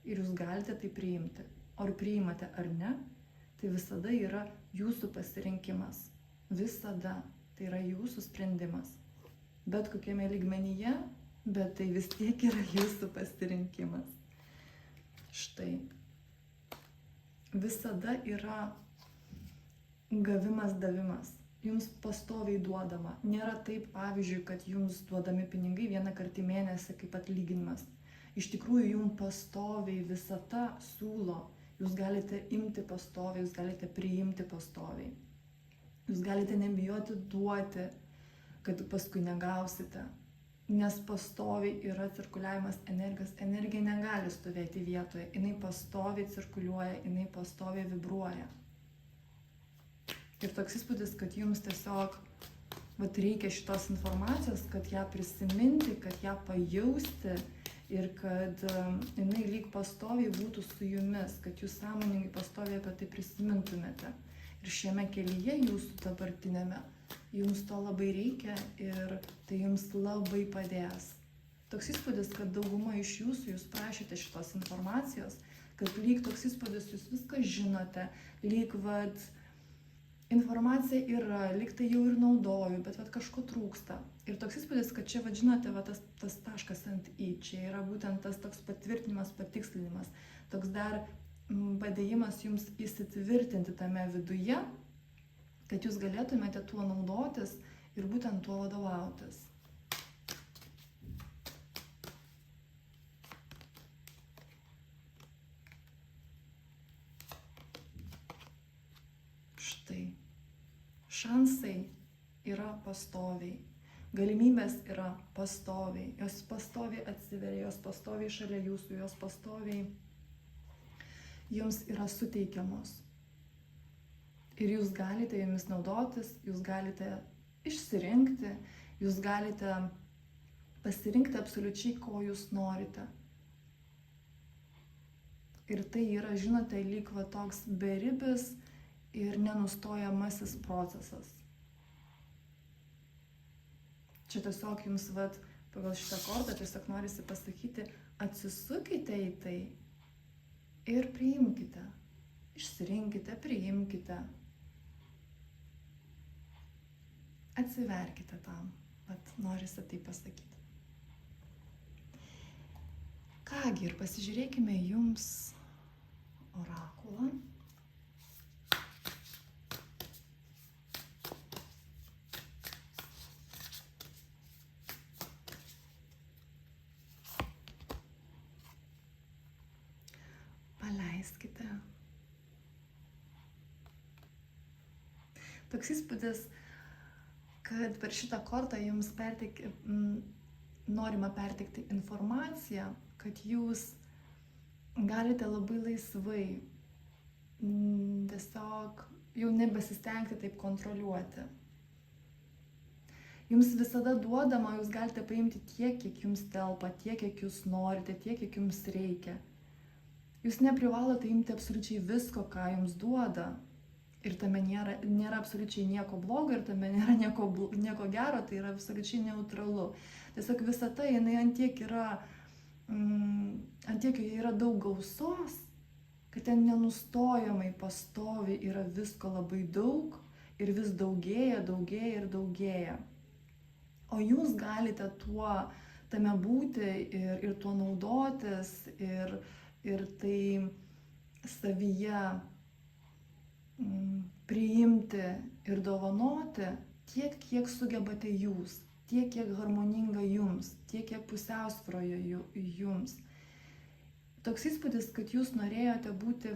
Ir jūs galite tai priimti. Ar priimate ar ne, tai visada yra jūsų pasirinkimas. Visada tai yra jūsų sprendimas. Bet kokiame lygmenyje, bet tai vis tiek yra jūsų pasirinkimas. Štai. Visada yra gavimas, davimas. Jums pastoviai duodama. Nėra taip, pavyzdžiui, kad jums duodami pinigai vieną kartą į mėnesį kaip atlyginimas. Iš tikrųjų, jums pastoviai visata siūlo. Jūs galite imti pastoviai, jūs galite priimti pastoviai. Jūs galite nebijoti duoti, kad paskui negausite. Nes pastoviai yra cirkuliavimas energijos. Energija negali stovėti vietoje. Jinai pastoviai cirkuliuoja, jinai pastoviai vibruoja. Ir toks įspūdis, kad jums tiesiog reikia šitos informacijos, kad ją prisiminti, kad ją pajausti ir kad jinai lyg pastoviai būtų su jumis, kad jūs sąmoningai pastoviai apie tai prisimintumėte. Ir šiame kelyje jūsų dabartinėme jums to labai reikia ir tai jums labai padės. Toks įspūdis, kad dauguma iš jūsų jūs prašėte šitos informacijos, kad lyg toks įspūdis jūs viską žinote, lyg informacija yra, lyg tai jau ir naudoju, bet kažko trūksta. Ir toks įspūdis, kad čia, žinote, tas taškas ant i, čia yra būtent tas toks patvirtinimas, patikslinimas, toks dar padėjimas jums įsitvirtinti tame viduje, kad jūs galėtumėte tuo naudotis ir būtent tuo vadovautis. Štai. Šansai yra pastoviai. Galimybės yra pastoviai. Jos pastoviai atsiveria, jos pastoviai šalia jūsų, jos pastoviai jums yra suteikiamos. Ir jūs galite jomis naudotis, jūs galite išsirinkti, jūs galite pasirinkti absoliučiai, ko jūs norite. Ir tai yra, žinote, lyg toks beribis ir nenustojamasis procesas. Čia tiesiog jums pagal šitą kortą tiesiog norisi pasakyti, atsisukite į tai ir priimkite. Išsirinkite, priimkite. Atsiverkite tam, norisi tai pasakyti. Kągi, ir pasižiūrėkime jums orakulą. Paleiskite. Toks įspūdis, kad per šitą kortą jums norima perteikti informaciją, kad jūs galite labai laisvai tiesiog jau nebesistengti taip kontroliuoti. Jums visada duodama, jūs galite paimti tiek, kiek jums telpa, tiek, kiek jūs norite, tiek, kiek jums reikia. Jūs neprivalote imti absoliučiai visko, ką jums duoda. Ir tame nėra absoliučiai nieko blogo, ir tame nėra nieko gero, tai yra absoliučiai neutralu. Tiesiog visata, jinai antiek yra daug gausos, kad ten nenustojamai pastovi yra visko labai daug ir vis daugėja, daugėja ir daugėja. O jūs galite tame būti ir tuo naudotis ir tai savyje priimti ir dovanoti tiek, kiek sugebate jūs, tiek, kiek harmoninga jums, tiek, kiek pusiausvyroje jums. Toks įspūdis, kad jūs norėjote būti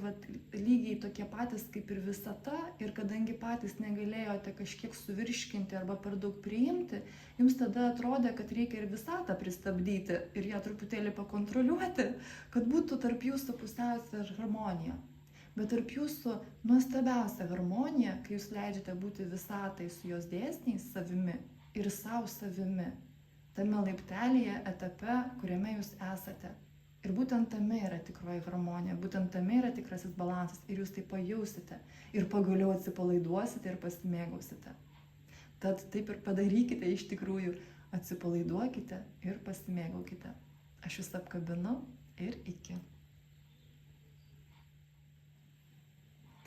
lygiai tokie patys kaip ir visata, ir kadangi patys negalėjote kažkiek suvirškinti arba per daug priimti, jums tada atrodė, kad reikia ir visatą pristabdyti ir ją truputėlį pakontroliuoti, kad būtų tarp jūsų pusiausvyrą ir harmonija. Bet tarp jūsų nuostabiausia harmonija, kai jūs leidžiate būti visatai su jos dėsniais, savimi ir savo savimi, tame laiptelėje, etape, kuriame jūs esate. Ir būtent tame yra tikroji harmonija, būtent tame yra tikrasis balansas ir jūs tai pajausite ir pagaliau atsipalaiduosite ir pasimėgausite. Tad taip ir padarykite iš tikrųjų, atsipalaiduokite ir pasimėgaukite. Aš jūs apkabinu ir iki.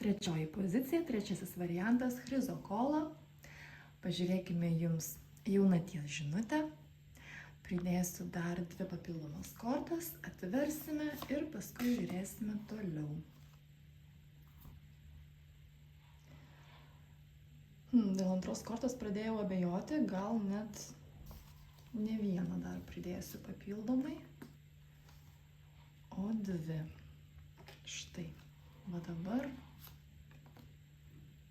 Trečioji pozicija, trečiasis variantas, chrizokola. Pažiūrėkime jums jaunaties žinutę. Pridėsiu dar 2 papildomas kortas, atversime ir paskui žiūrėsime toliau. Dėl antros kortos pradėjau abejoti, gal net ne vieną dar pridėsiu papildomai, o 2. Štai, va dabar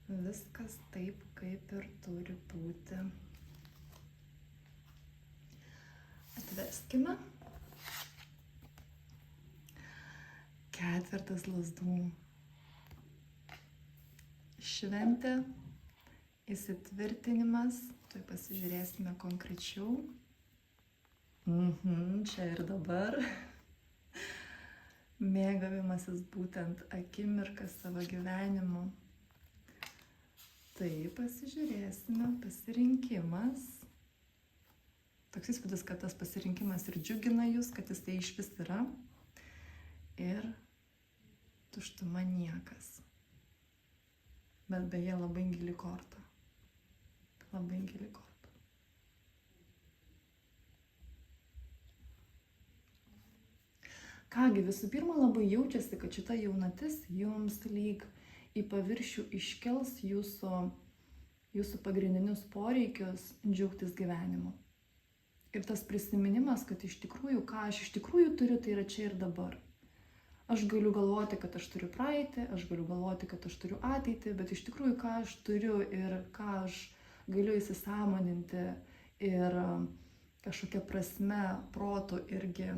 viskas taip, kaip ir turi būti. Atveskime. 4 lazdų. Šventė, įsitvirtinimas, tuoj pasižiūrėsime konkrečiau. Čia ir dabar. Mėgavimasis būtent akimirką savo gyvenimu. Tai pasižiūrėsime, pasirinkimas. Toks įspūdis, kad tas pasirinkimas ir džiugina jūs, kad jis tai iš vis yra. Ir tuštuma niekas. Bet beje labai gili korta. Labai gili korta. Kągi, visų pirma, labai jaučiasi, kad šita jaunatis jums lyg į paviršių iškels jūsų pagrindinius poreikius džiaugtis gyvenimu. Ir tas prisiminimas, kad iš tikrųjų, ką aš iš tikrųjų turiu, tai yra čia ir dabar. Aš galiu galvoti, kad aš turiu praeitį, aš galiu galvoti, kad aš turiu ateitį, bet iš tikrųjų, ką aš turiu ir ką aš galiu įsisąmoninti ir kažkokia prasme, protu irgi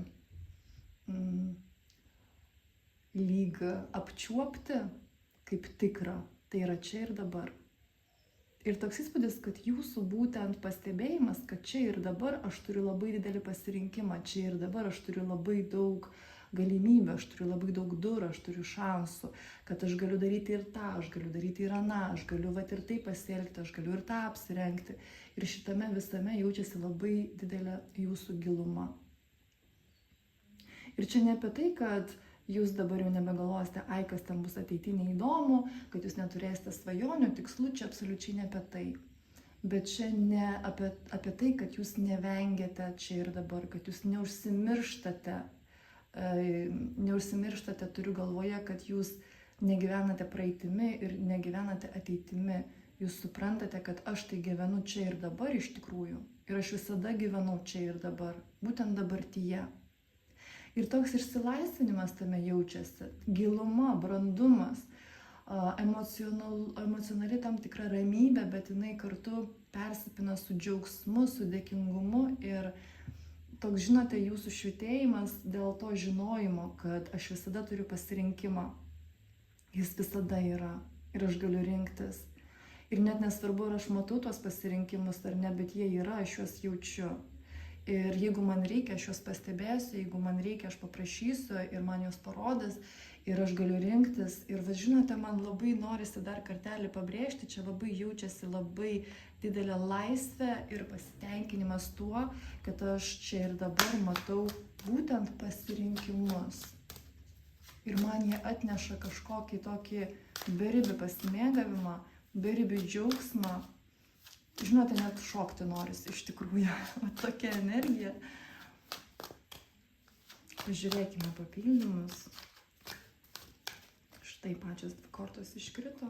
lyg apčiuopti kaip tikra, tai yra čia ir dabar. Ir toks įspūdis, kad jūsų būtent pastebėjimas, kad čia ir dabar aš turiu labai didelį pasirinkimą, čia ir dabar aš turiu labai daug galimybių, aš turiu labai daug durų, aš turiu šansų, kad aš galiu daryti ir tą, aš galiu daryti ir aną, aš galiu ir taip pasielgti, aš galiu ir tą apsirengti. Ir šitame visame jaučiasi labai didelė jūsų giluma. Ir čia ne apie tai, kad jūs dabar jau nebegalvosite, ai, kas ten bus ateityje neįdomu, kad jūs neturėsite svajonių, tikslų, čia absoliučiai ne apie tai. Bet čia ne apie tai, kad jūs nevengiate čia ir dabar, kad jūs neužsimirštate, turiu galvoje, kad jūs negyvenate praeitimi ir negyvenate ateitimi. Jūs suprantate, kad aš tai gyvenu čia ir dabar iš tikrųjų. Ir aš visada gyvenau čia ir dabar, būtent dabartyje. Ir toks išsilaisvinimas tame jaučiasi, giluma, brandumas, emocionali tam tikra ramybė, bet jinai kartu persipina su džiaugsmu, su dėkingumu ir toks, žinote, jūsų švietėjimas dėl to žinojimo, kad aš visada turiu pasirinkimą. Jis visada yra ir aš galiu rinktis. Ir net nesvarbu, ar aš matau tuos pasirinkimus ar ne, bet jie yra, aš juos jaučiu. Ir jeigu man reikia, aš juos pastebėsiu, jeigu man reikia, aš paprašysiu ir man juos parodys ir aš galiu rinktis. Ir va, žinote, man labai norisi dar kartelį pabrėžti, čia labai jaučiasi labai didelė laisvė ir pasitenkinimas tuo, kad aš čia ir dabar matau būtent pasirinkimus. Ir man jie atneša kažkokį tokį beribį pasimėgavimą, beribį džiaugsmą. Žinote, net šokti norisi iš tikrųjų. O tokia energija. Pažiūrėkime papildymus. Štai pačios 2 kortos iškrito.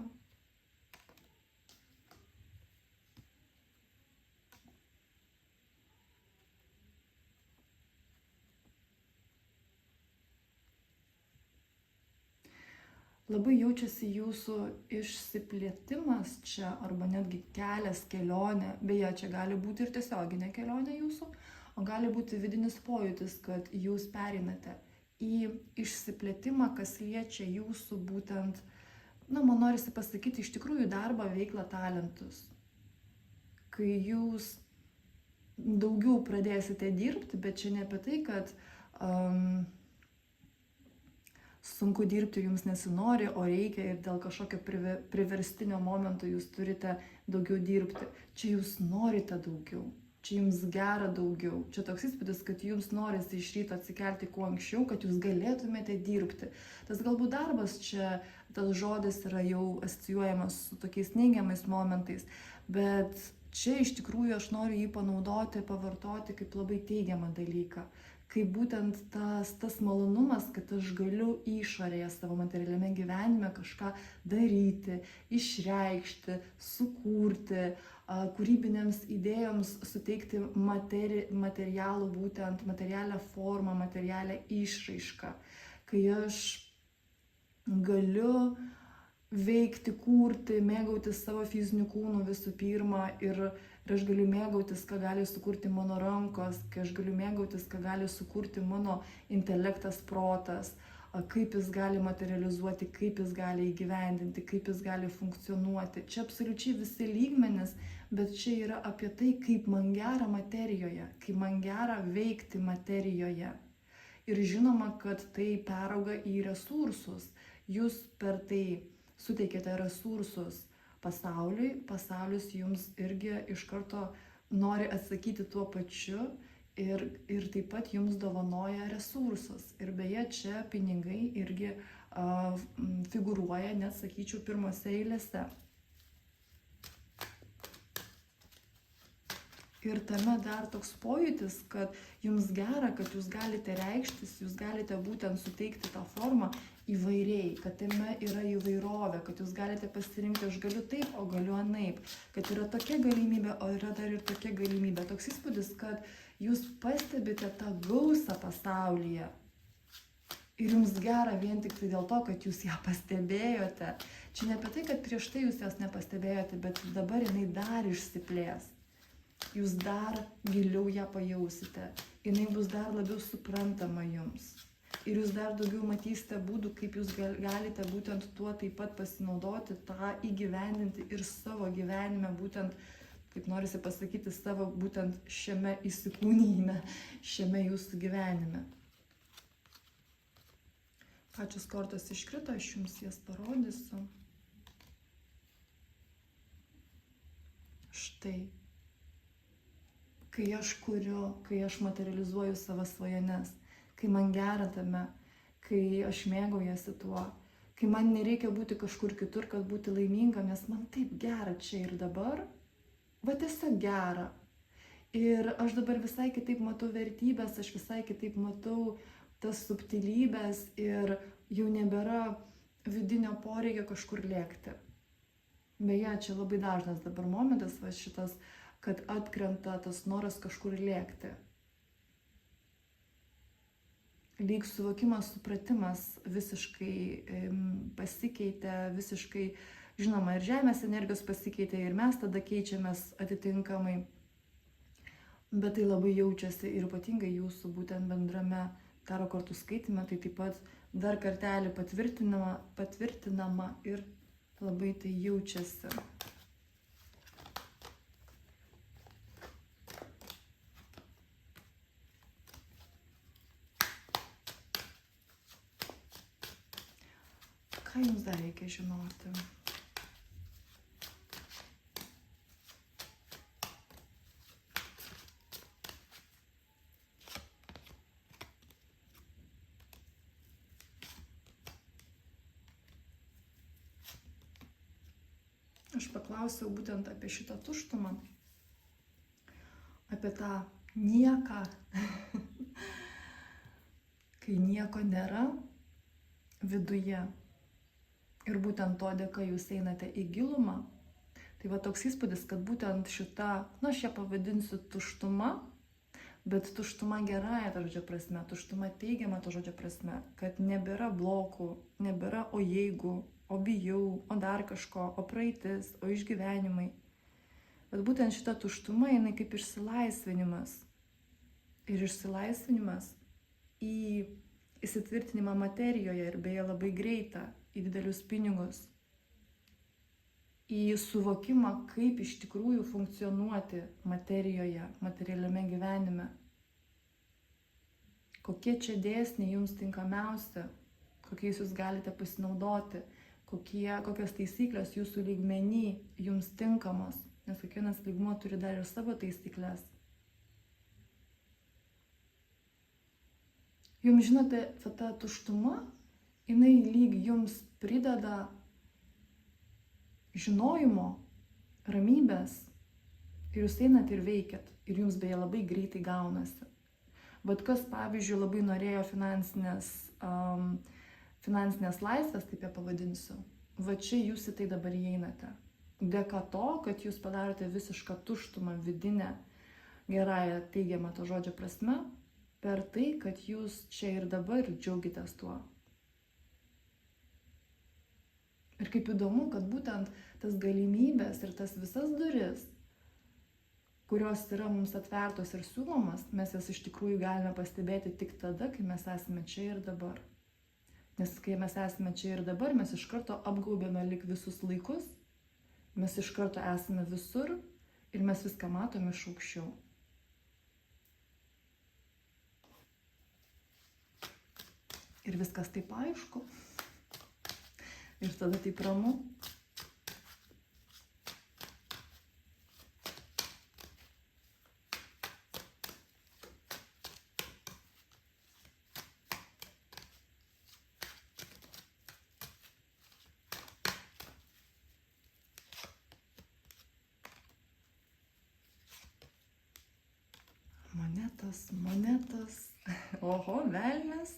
Labai jaučiasi jūsų išsiplėtimas čia, arba netgi kelias, kelionė. Beje, čia gali būti ir tiesioginė kelionė jūsų, o gali būti vidinis pojūtis, kad jūs pereinate į išsiplėtimą, kas liečia jūsų būtent, man norisi pasakyti, iš tikrųjų darbą, veiklą, talentus. Kai jūs daugiau pradėsite dirbti, bet čia ne apie tai, kad sunku dirbti jums nesinori, o reikia ir dėl kažkokio priverstinio momento jūs turite daugiau dirbti. Čia jūs norite daugiau, čia jums gera daugiau. Čia toks įspūdis, kad jums norisi iš ryto atsikelti kuo anksčiau, kad jūs galėtumėte dirbti. Tas galbūt darbas čia, tas žodis yra jau asocijuojamas su tokiais neigiamais momentais, bet čia iš tikrųjų aš noriu jį panaudoti, pavartoti kaip labai teigiamą dalyką. Kaip būtent tas malonumas, kad aš galiu išorėje savo materialiame gyvenime kažką daryti, išreikšti, sukurti, kūrybinėms idėjoms suteikti materialų, būtent materialią formą, materialią išraišką. Kai aš galiu veikti, kurti, mėgautis savo fiziniu kūnu visų pirma ir aš galiu mėgautis, ką gali sukurti mano rankos, kai aš galiu mėgautis, ką gali sukurti mano intelektas, protas, kaip jis gali materializuoti, kaip jis gali įgyvendinti, kaip jis gali funkcionuoti. Čia absoliučiai visi lygmenys, bet čia yra apie tai, kaip man gera materijoje, kaip man gera veikti materijoje. Ir žinoma, kad tai perauga į resursus. Jūs per tai suteikėte resursus pasauliui, pasaulis jums irgi iš karto nori atsakyti tuo pačiu ir taip pat jums dovanoja resursus. Ir beje, čia pinigai irgi figūruoja, net sakyčiau, pirmose eilėse. Ir tame dar toks pojūtis, kad jums gera, kad jūs galite reikštis, jūs galite būtent suteikti tą formą įvairiai, kad tame yra įvairovė, kad jūs galite pasirinkti, aš galiu taip, o galiu anaip, kad yra tokia galimybė, o yra dar ir tokia galimybė. Toks įspūdis, kad jūs pastebite tą gausą pasaulyje ir jums gera vien tik tai dėl to, kad jūs ją pastebėjote. Čia ne apie tai, kad prieš tai jūs jos nepastebėjote, bet dabar jinai dar išsiplės. Jūs dar giliau ją pajausite, jinai bus dar labiau suprantama jums. Ir jūs dar daugiau matysite būdų, kaip jūs galite būtent tuo taip pat pasinaudoti, tą įgyvendinti ir savo gyvenime, būtent, kaip norisi pasakyti, savo būtent šiame įsikūnyme, šiame jūsų gyvenime. Pačios kortos iškrito, aš jums jas parodysiu. Štai. Kai aš kuriu, kai aš materializuoju savo svajones, kai man gera tame, kai aš mėgaujasi tuo, kai man nereikia būti kažkur kitur, kad būti laiminga, nes man taip gera čia ir dabar, va tiesiog gera. Ir aš dabar visai kitaip matau vertybės, aš visai kitaip matau tas subtilybės ir jau nebėra vidinio poreikio kažkur lėkti. Beje, čia labai dažnas dabar momentas, va šitas, kad atkrenta tas noras kažkur lėkti. Lyg suvokimas, supratimas visiškai pasikeitė, visiškai, žinoma, ir žemės energijos pasikeitė, ir mes tada keičiamės atitinkamai. Bet tai labai jaučiasi ir ypatingai jūsų būtent bendrame tarot kortų skaitime, tai taip pat dar kartelį patvirtinama ir labai tai jaučiasi. Ką jums dar reikia žinoti? Aš paklausiau būtent apie šitą tuštumą, apie tą nieką, kai nieko nėra viduje. Ir būtent to dėka jūs einate į gilumą. Tai va toks įspūdis, kad būtent šita, aš ją pavadinsiu tuštuma, bet tuštuma gerąja to žodžio prasme, tuštuma teigiama to žodžio prasme, kad nebėra blokų, nebėra o jeigu, o bijau, o dar kažko, o praeitis, o išgyvenimai. Bet būtent šita tuštuma, jinai kaip išsilaisvinimas. Ir išsilaisvinimas į įsitvirtinimą materijoje ir beje labai greitą, į didelius pinigus. Į suvokimą, kaip iš tikrųjų funkcionuoti materijoje, materialiame gyvenime. Kokie čia dėsniai jums tinkamiausi, kokiais jūs galite pasinaudoti, kokios taisyklės jūsų lygmenį jums tinkamos, nes kiekvienas lygmuo turi dar ir savo taisyklės. Jums žinote, ta tuštuma, jinai lyg jums prideda žinojimo, ramybės ir jūs einat ir veikiat ir jums beje labai greitai gaunasi. Bet kas, pavyzdžiui, labai norėjo finansinės laisvės, taip ją pavadinsiu, va čia jūs į tai dabar įeinate. Dėka to, kad jūs padarote visišką tuštumą vidinę, gerąją teigiamą to žodžio prasme, per tai, kad jūs čia ir dabar džiaugitės tuo. Ir kaip įdomu, kad būtent tas galimybės ir tas visas duris, kurios yra mums atvertos ir siūlomas, mes jas iš tikrųjų galime pastebėti tik tada, kai mes esame čia ir dabar. Nes kai mes esame čia ir dabar, mes iš karto apgaubėme lik visus laikus, mes iš karto esame visur ir mes viską matome iš aukščiau. Ir viskas taip aišku. Ir tada taip ramu. Monetos. Oho, velnias.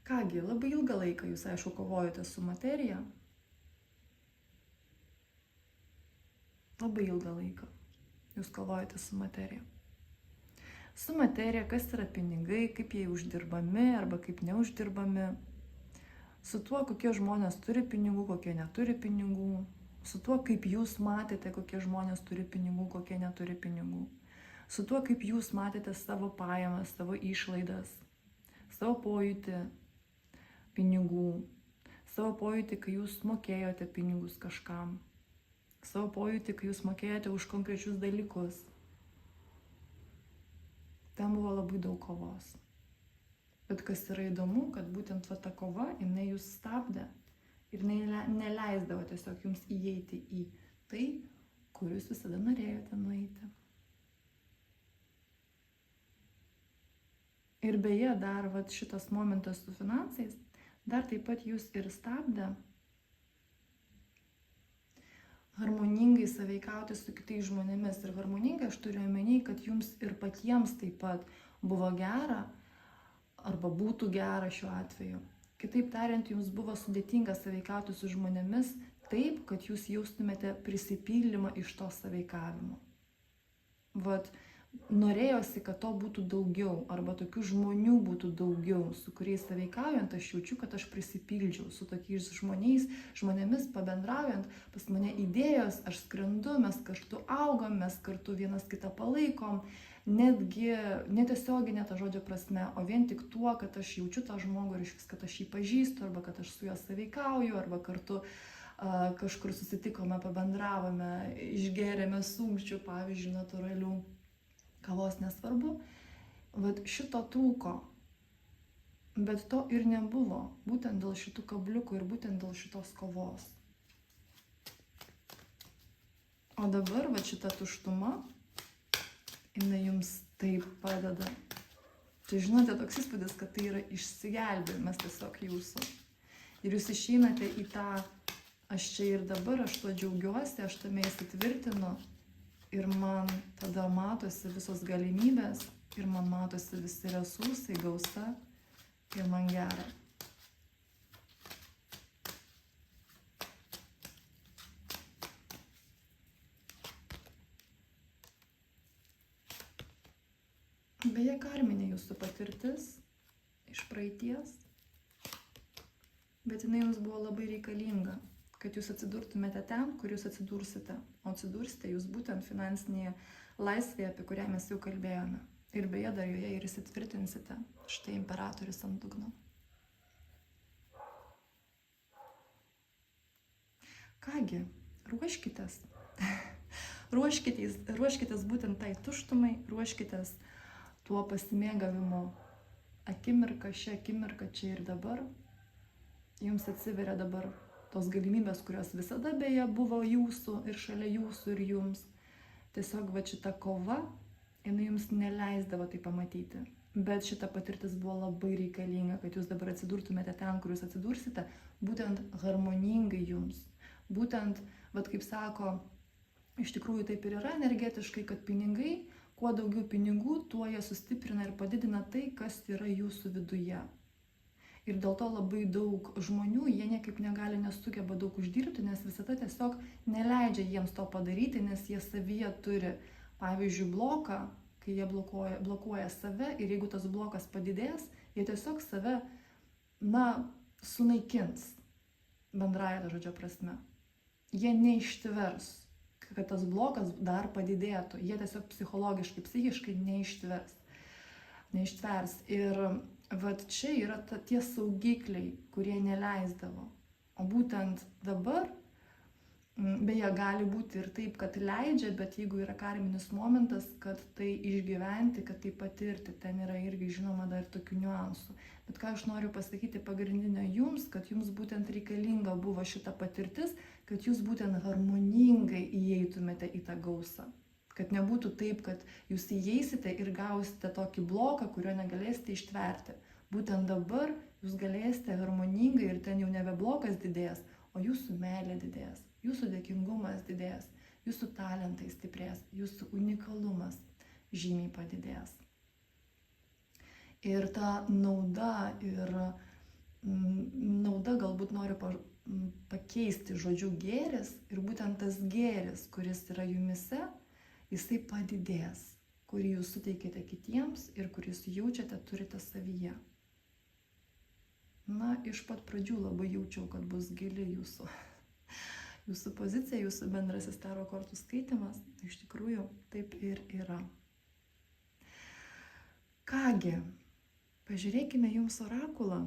Kągi, labai ilgą laiką jūs, aišku, kovojate su materija. Labai ilgą laiką jūs kovojate su materija. Su materija, kas yra pinigai, kaip jie uždirbami arba kaip neuždirbami. Su tuo, kokie žmonės turi pinigų, kokie neturi pinigų. Su tuo, kaip jūs matėte, kokie žmonės turi pinigų, kokie neturi pinigų. Su tuo, kaip jūs matėte savo pajamas, savo išlaidas, savo pojūtį pinigų, savo pojūtį, kai jūs mokėjote pinigus kažkam, savo pojūtį, kai jūs mokėjote už konkrečius dalykus. Ten buvo labai daug kovos. Bet kas yra įdomu, kad būtent ta kova, jinai jūs stabdė ir neleisdavo tiesiog jums įeiti į tai, kur jūs visada norėjote nueiti. Ir beje, dar šitas momentas su finansais, dar taip pat jūs ir stabdė harmoningai sąveikauti su kitais žmonėmis. Ir harmoningai aš turiu omeny, kad jums ir patiems taip pat buvo gera, arba būtų gera šiuo atveju. Kitaip tariant, jums buvo sudėtinga sąveikauti su žmonėmis taip, kad jūs jaustumėte prisipildymą iš to sąveikavimo. Norėjosi, kad to būtų daugiau, arba tokių žmonių būtų daugiau, su kuriais sąveikaujant aš jaučiu, kad aš prisipildžiau. Su tokiais žmonėmis pabendraujant, pas mane idėjos, aš skrendu, mes kartu augam, mes kartu vienas kitą palaikom. Netgi netiesioginė ta žodžio prasme, o vien tik tuo, kad aš jaučiu tą žmogų ir kad aš jį pažįstu, arba kad aš su juo sąveikauju, arba kartu kažkur susitikome, pabendravome, išgėrėme sumščių, pavyzdžiui, natūralių. kavos nesvarbu. Vat šito trūko, bet to ir nebuvo, būtent dėl šitų kabliukų ir būtent dėl šitos kovos. O dabar va šita tuštuma, jinai jums taip padeda. Tai žinote, toks įspūdis, kad tai yra išsigelbėjimas tiesiog jūsų. Ir jūs išeinate į tą, aš čia ir dabar, aš tuo džiaugiuosi, aš tame įsitvirtinu. Ir man tada matosi visos galimybės, ir man matosi visi resursai, gausa, ir man gera. Beje, karminė jūsų patirtis iš praeities, bet jinai jums buvo labai reikalinga, kad jūs atsidurtumėte ten, kur jūs atsidursite. O atsidursite jūs būtent finansinėje laisvėje, apie kurią mes jau kalbėjome. Ir beje, dar joje ir įsitvirtinsite. Štai imperatorius ant dugno. Kągi, ruoškitės. Ruoškitės būtent tai tuštumai, ruoškitės tuo pasimėgavimu akimirka, šią akimirką, čia ir dabar. Jums atsiveria dabar tos galimybės, kurios visada beje buvo jūsų ir šalia jūsų ir jums. Tiesiog va šita kova, jinai jums neleisdavo tai pamatyti. Bet šita patirtis buvo labai reikalinga, kad jūs dabar atsidurtumėte ten, kur jūs atsidursite, būtent harmoningai jums. Būtent, vat kaip sako, iš tikrųjų taip ir yra energetiškai, kad pinigai, kuo daugiau pinigų, tuo jie sustiprina ir padidina tai, kas yra jūsų viduje. Ir dėl to labai daug žmonių, jie niekaip negali, nesugeba daug uždirbti, nes visada tiesiog neleidžia jiems to padaryti, nes jie savyje turi, pavyzdžiui, bloką, kai jie blokuoja save ir jeigu tas blokas padidės, jie tiesiog save, sunaikins, bendrąja žodžio prasme. Jie neištvers, kad tas blokas dar padidėtų, jie tiesiog psichologiškai, psichiškai neištvers. Ir vat čia yra tie saugikliai, kurie neleisdavo. O būtent dabar, beje, gali būti ir taip, kad leidžia, bet jeigu yra karminis momentas, kad tai išgyventi, kad tai patirti, ten yra irgi žinoma dar tokių niuansų. Bet ką aš noriu pasakyti pagrindinę jums, kad jums būtent reikalinga buvo šita patirtis, kad jūs būtent harmoningai įeitumėte į tą gausą. Kad nebūtų taip, kad jūs įeisite ir gausite tokį bloką, kurio negalėsite ištverti. Būtent dabar jūs galėsite harmoningai ir ten jau nebe blokas didės, o jūsų meilė didės, jūsų dėkingumas didės, jūsų talentai stiprės, jūsų unikalumas žymiai padidės. Ir ta nauda galbūt noriu pakeisti žodžiu gėris ir būtent tas gėris, kuris yra jumise, jisai padidės, kurį jūs suteikėte kitiems ir kurį jūs jaučiate, turite savyje. Iš pat pradžių labai jaučiau, kad bus gili jūsų pozicija, jūsų bendrasis tarot kortų skaitimas. Iš tikrųjų, taip ir yra. Kągi, pažiūrėkime jums orakulą.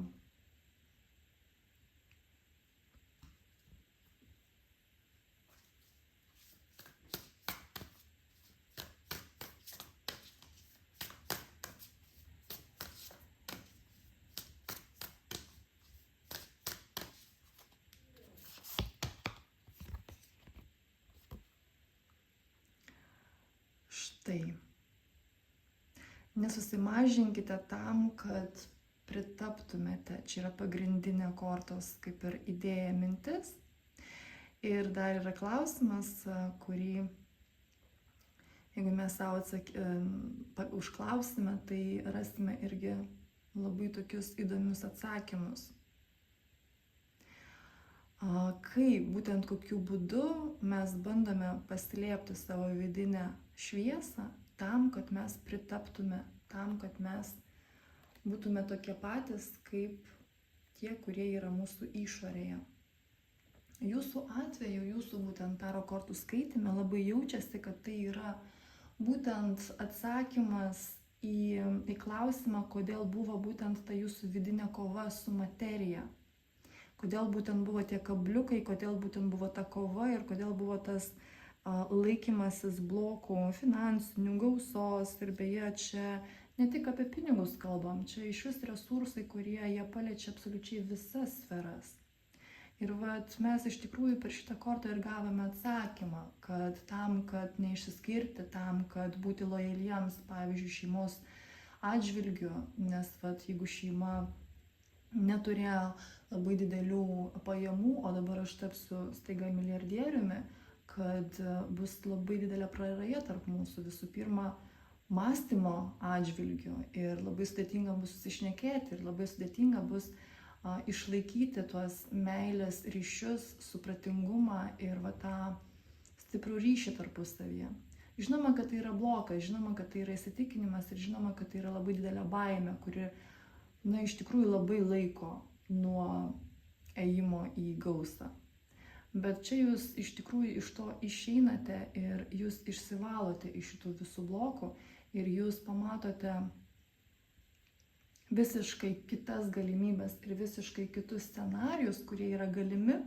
Štai. Nesusimažinkite tam, kad pritaptumėte. Čia yra pagrindinė kortos kaip ir idėja, mintis. Ir dar yra klausimas, kurį, jeigu mes savo užklausime, tai rasime irgi labai tokius įdomius atsakymus. Kaip, būtent kokiu būdu mes bandome paslėpti savo vidinę šviesą tam, kad mes pritaptume, tam, kad mes būtume tokie patys, kaip tie, kurie yra mūsų išorėje. Jūsų atveju, jūsų būtent tarot kortų skaitime labai jaučiasi, kad tai yra būtent atsakymas į klausimą, kodėl buvo būtent ta jūsų vidinė kova su materija. Kodėl būtent buvo tie kabliukai, kodėl būtent buvo ta kova ir kodėl buvo tas laikymasis blokų finansinių, gausos ir beje čia ne tik apie pinigus kalbam, čia iš vis resursai, kurie jie paliečia absoliučiai visas sferas. Ir vat mes iš tikrųjų per šitą kortą ir gavome atsakymą, kad tam, kad neišsiskirti, tam, kad būti lojaliems, pavyzdžiui, šeimos atžvilgiu, nes vat jeigu šeima neturėjo labai didelių pajamų, o dabar aš tapsiu staiga milijardieriumi, kad bus labai didelė praraja tarp mūsų visų pirma mąstymo atžvilgiu ir labai sudėtinga bus susišnekėti ir labai sudėtinga bus išlaikyti tuos meilės ryšius, supratingumą ir va tą stiprų ryšį tarpusavyje. Žinoma, kad tai yra blokas, žinoma, kad tai yra įsitikinimas ir žinoma, kad tai yra labai didelė baimė, kuri, iš tikrųjų labai laiko nuo ėjimo į gausą. Bet čia jūs iš tikrųjų iš to išeinate ir jūs išsivalote iš šitų visų blokų ir jūs pamatote visiškai kitas galimybės ir visiškai kitus scenarius, kurie yra galimi.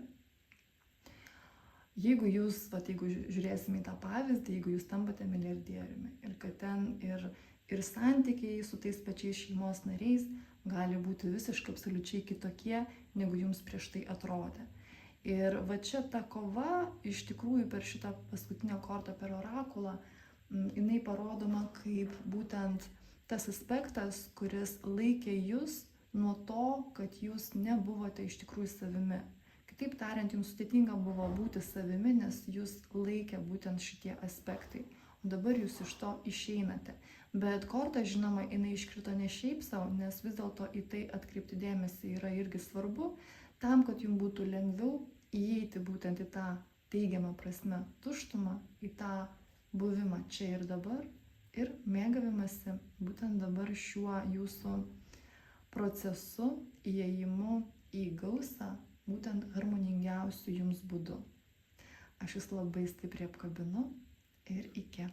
Jeigu žiūrėsime į tą pavyzdį, jeigu jūs tampate milijardieriumi ir kad ten ir santykiai su tais pačiais šeimos nariais gali būti visiškai absoliučiai kitokie, negu jums prieš tai atrodė. Ir va čia ta kova iš tikrųjų per šitą paskutinę kortą, per orakulą, jinai parodoma kaip būtent tas aspektas, kuris laikė jūs nuo to, kad jūs nebuvote iš tikrųjų savimi. Kitaip tariant, jums sudėtinga buvo būti savimi, nes jūs laikė būtent šitie aspektai. O dabar jūs iš to išeinate. Bet korta, žinoma, jinai iškrito ne šiaip savo, nes vis dėlto į tai atkreipti dėmesį yra irgi svarbu, tam, kad jums būtų lengviau įeiti būtent į tą teigiamą prasme tuštumą, į tą buvimą čia ir dabar. Ir mėgavimąsi būtent dabar šiuo jūsų procesu, įėjimu į gausą, būtent harmoningiausiu jums būdu. Aš jūs labai stipriai apkabinu ir iki.